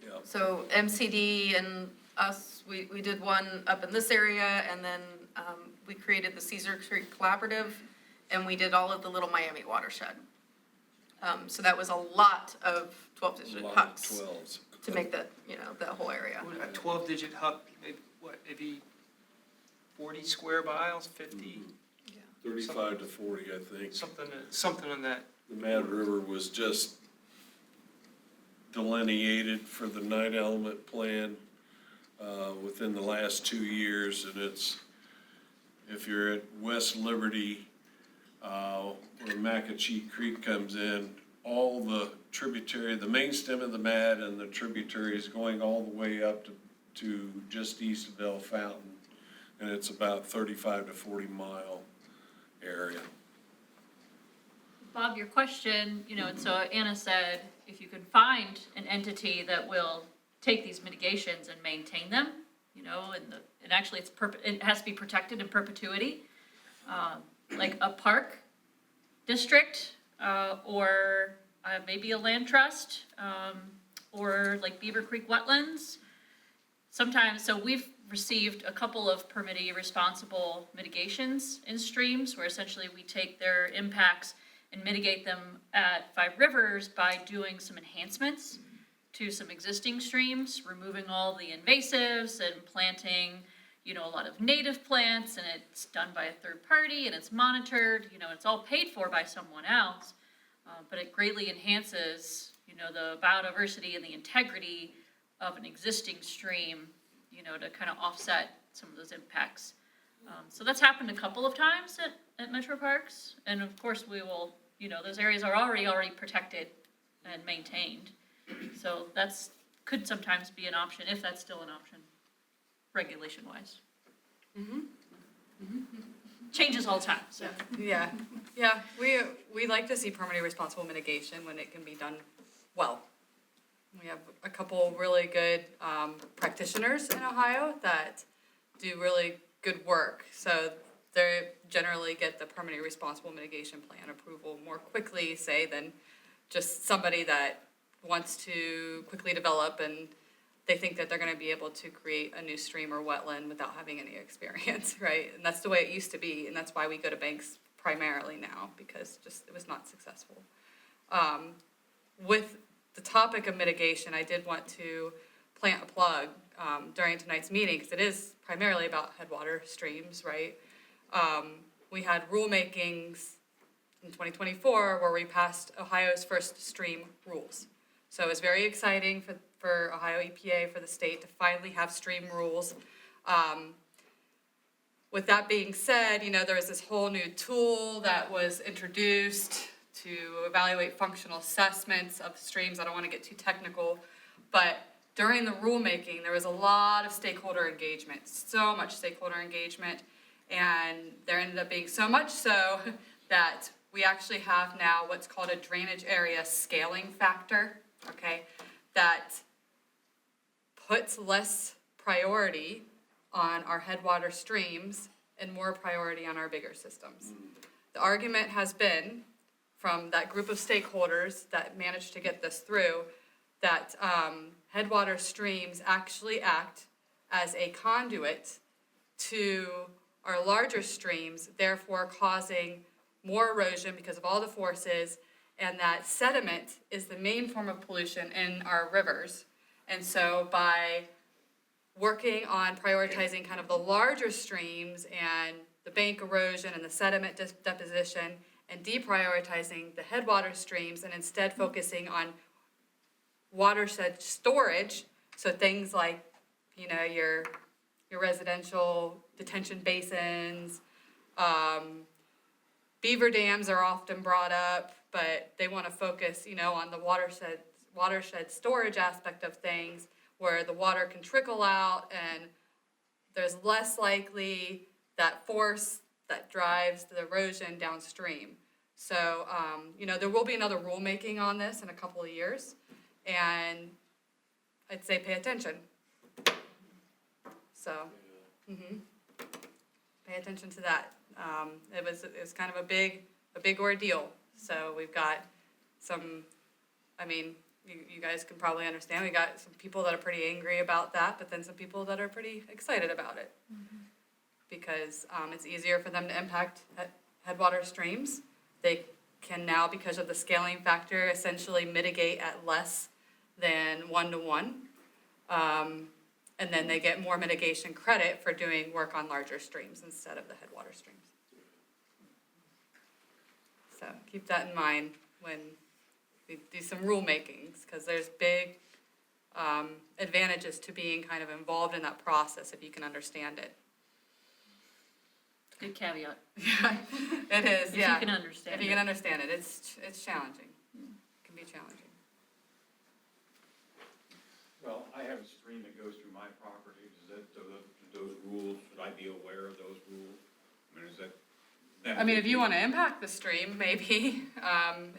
Yeah. So MCD and us, we did one up in this area, and then we created the Cedar Creek Collaborative, and we did all of the Little Miami watershed. So that was a lot of 12-digit HUCs to make that, you know, that whole area. A 12-digit HUC, maybe 40 square miles, 50? 35 to 40, I think. Something on that. The Mad River was just delineated for the 9-element plan within the last 2 years, and it's, if you're at West Liberty, where Macachee Creek comes in, all the tributary, the main stem of the Mad and the tributaries going all the way up to just east of Bell Fountain, and it's about 35 to 40 mile area. Bob, your question, you know, and so Anna said, if you can find an entity that will take these mitigations and maintain them, you know, and actually it has to be protected in perpetuity, like a park district, or maybe a land trust, or like Beaver Creek wetlands. Sometimes, so we've received a couple of permittee responsible mitigations in streams, where essentially we take their impacts and mitigate them at Five Rivers by doing some enhancements to some existing streams, removing all the invasives and planting, you know, a lot of native plants, and it's done by a third party and it's monitored, you know, it's all paid for by someone else, but it greatly enhances, you know, the biodiversity and the integrity of an existing stream, you know, to kind of offset some of those impacts. So that's happened a couple of times at Metro Parks, and of course we will, those areas are already protected and maintained. So could sometimes be an option, if that's still an option, regulation-wise. Changes all the time, so. Yeah, we like to see permanently responsible mitigation when it can be done well. We have a couple really good practitioners in Ohio that do really good work. So they generally get the permanently responsible mitigation plan approval more quickly, say, than just somebody that wants to quickly develop and they think that they're gonna be able to create a new stream or wetland without having any experience, right? And that's the way it used to be, and that's why we go to banks primarily now, because just, it was not successful. With the topic of mitigation, I did want to plant a plug during tonight's meeting, because it is primarily about headwater streams, right? We had rulemakings in 2024 where we passed Ohio's first stream rules. So it was very exciting for Ohio EPA, for the state to finally have stream rules. With that being said, there was this whole new tool that was introduced to evaluate functional assessments of streams. I don't want to get too technical, but during the rulemaking, there was a lot of stakeholder engagement, so much stakeholder engagement, and there ended up being so much so that we actually have now what's called a drainage area scaling factor, okay, that puts less priority on our headwater streams and more priority on our bigger systems. The argument has been from that group of stakeholders that managed to get this through that headwater streams actually act as a conduit to our larger streams, therefore causing more erosion because of all the forces, and that sediment is the main form of pollution in our rivers. And so by working on prioritizing kind of the larger streams and the bank erosion and the sediment deposition and deprioritizing the headwater streams and instead focusing on watershed storage, so things like, your residential detention basins, beaver dams are often brought up, but they want to focus, on the watershed storage aspect of things where the water can trickle out and there's less likely that force that drives the erosion downstream. So, there will be another rulemaking on this in a couple of years, and I'd say pay attention. So, pay attention to that. It was kind of a big ordeal. So we've got some, you guys can probably understand, we got some people that are pretty angry about that, but then some people that are pretty excited about it. Because it's easier for them to impact headwater streams. They can now, because of the scaling factor, essentially mitigate at less than 1-to-1. And then they get more mitigation credit for doing work on larger streams instead of the headwater streams. So keep that in mind when we do some rulemakings, because there's big advantages to being kind of involved in that process if you can understand it. Good caveat. Yeah, it is, If yeah. you can understand If you it. can understand it, it's challenging. It can be challenging. Well, I have a stream that goes through my property. Those rules, should I be aware of those rules? Is that? If you want to impact the stream, maybe.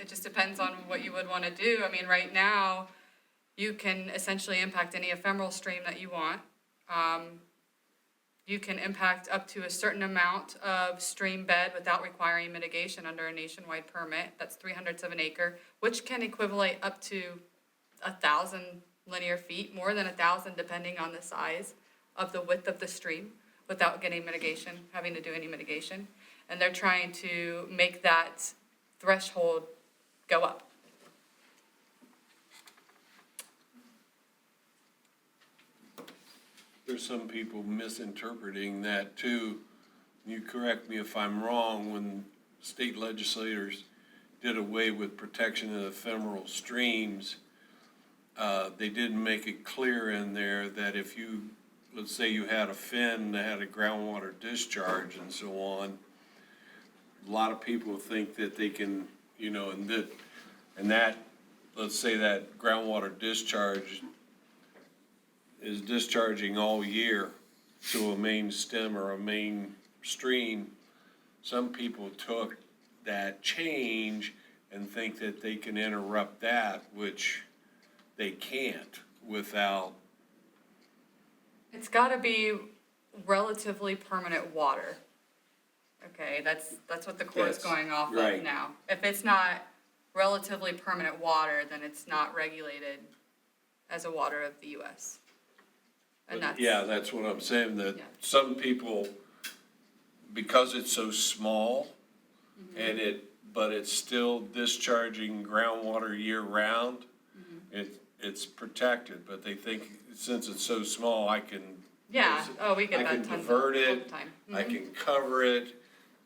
It just depends on what you would want to do. Right now, you can essentially impact any ephemeral stream that you want. You can impact up to a certain amount of stream bed without requiring mitigation under a nationwide permit. That's 300ths of an acre, which can equivalent up to 1,000 linear feet, more than 1,000 depending on the size of the width of the stream, without getting mitigation, having to do any mitigation. And they're trying to make that threshold go up. There's some people misinterpreting that too. You correct me if I'm wrong, when state legislators did away with protection of ephemeral streams, they didn't make it clear in there that if you let's say you had a fin that had a groundwater discharge and so on, a lot of people think that they can, you know, and that, let's say that groundwater discharge is discharging all year to a main stem or a main stream. Some people took that change and think that they can interrupt that, which they can't without. It's gotta be relatively permanent water. Okay, that's what the court's Yes, going off right. of now. If it's not relatively permanent water, then it's not regulated as a water of the US. And that's. Yeah, that's what I'm saying, that Yeah. some people, because it's so small, and but it's still discharging groundwater year round, it's protected, but they think since it's so small, I can. Yeah, oh, we get I that can tons of, divert all it, the time. I Mhm. can cover it,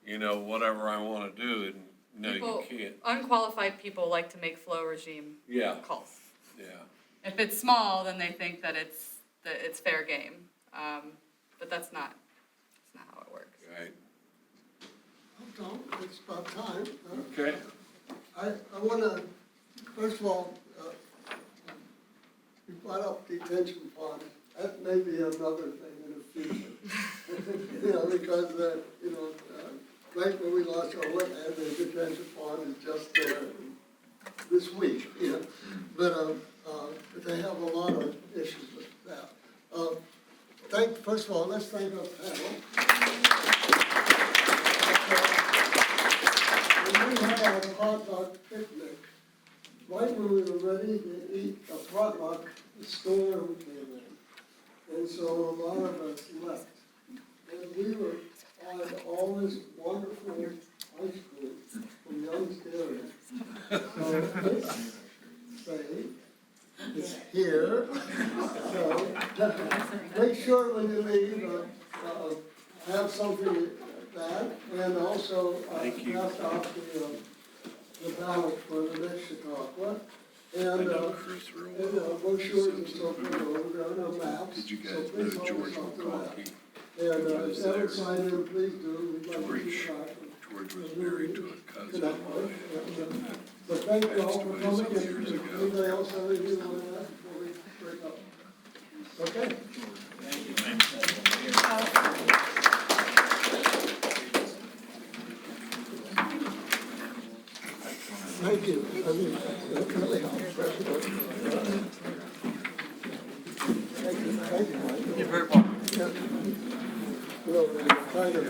you know, whatever I wanna do, and no, People- you can't. Unqualified people like to make flow regime Yeah, calls. yeah. If it's small, then they think that it's fair game. But that's not how it works. Right, Tom, it's about time. okay. I wanna, first of all, you brought up detention ponds. That may be another thing in the future. You know, because, you know, right when we lost our wetland, the detention pond is just this week, you know. But they have a lot of issues with that. First of all, let's thank our panel. When we had our potluck picnic, right when we were ready to eat a potluck, the storm came in. And so a lot of us left. And we were on all this wonderful ice cream from Young's Dairy. So let's say it's here. So make sure when you leave, have something like that, and also pass out the ballot for the next Chautauqua. And brochures and so forth over there, and our maps. Did you So guys please know hold George us up to that. McConkey? And He if was you haven't there. signed in, please do. We'd like to George. keep track. George was married to a cousin Connect of with. mine. So thank you all for Passed away coming. some years And ago. anybody else have anything on that before we break up? Okay. Thank you. I mean, that really helps. Thank you, Mike. You're very welcome. Well, kind of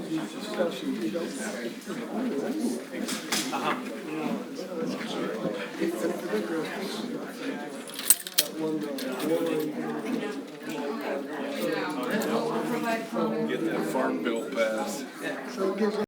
these discussions, you don't have Get that farm bill passed. So it gives you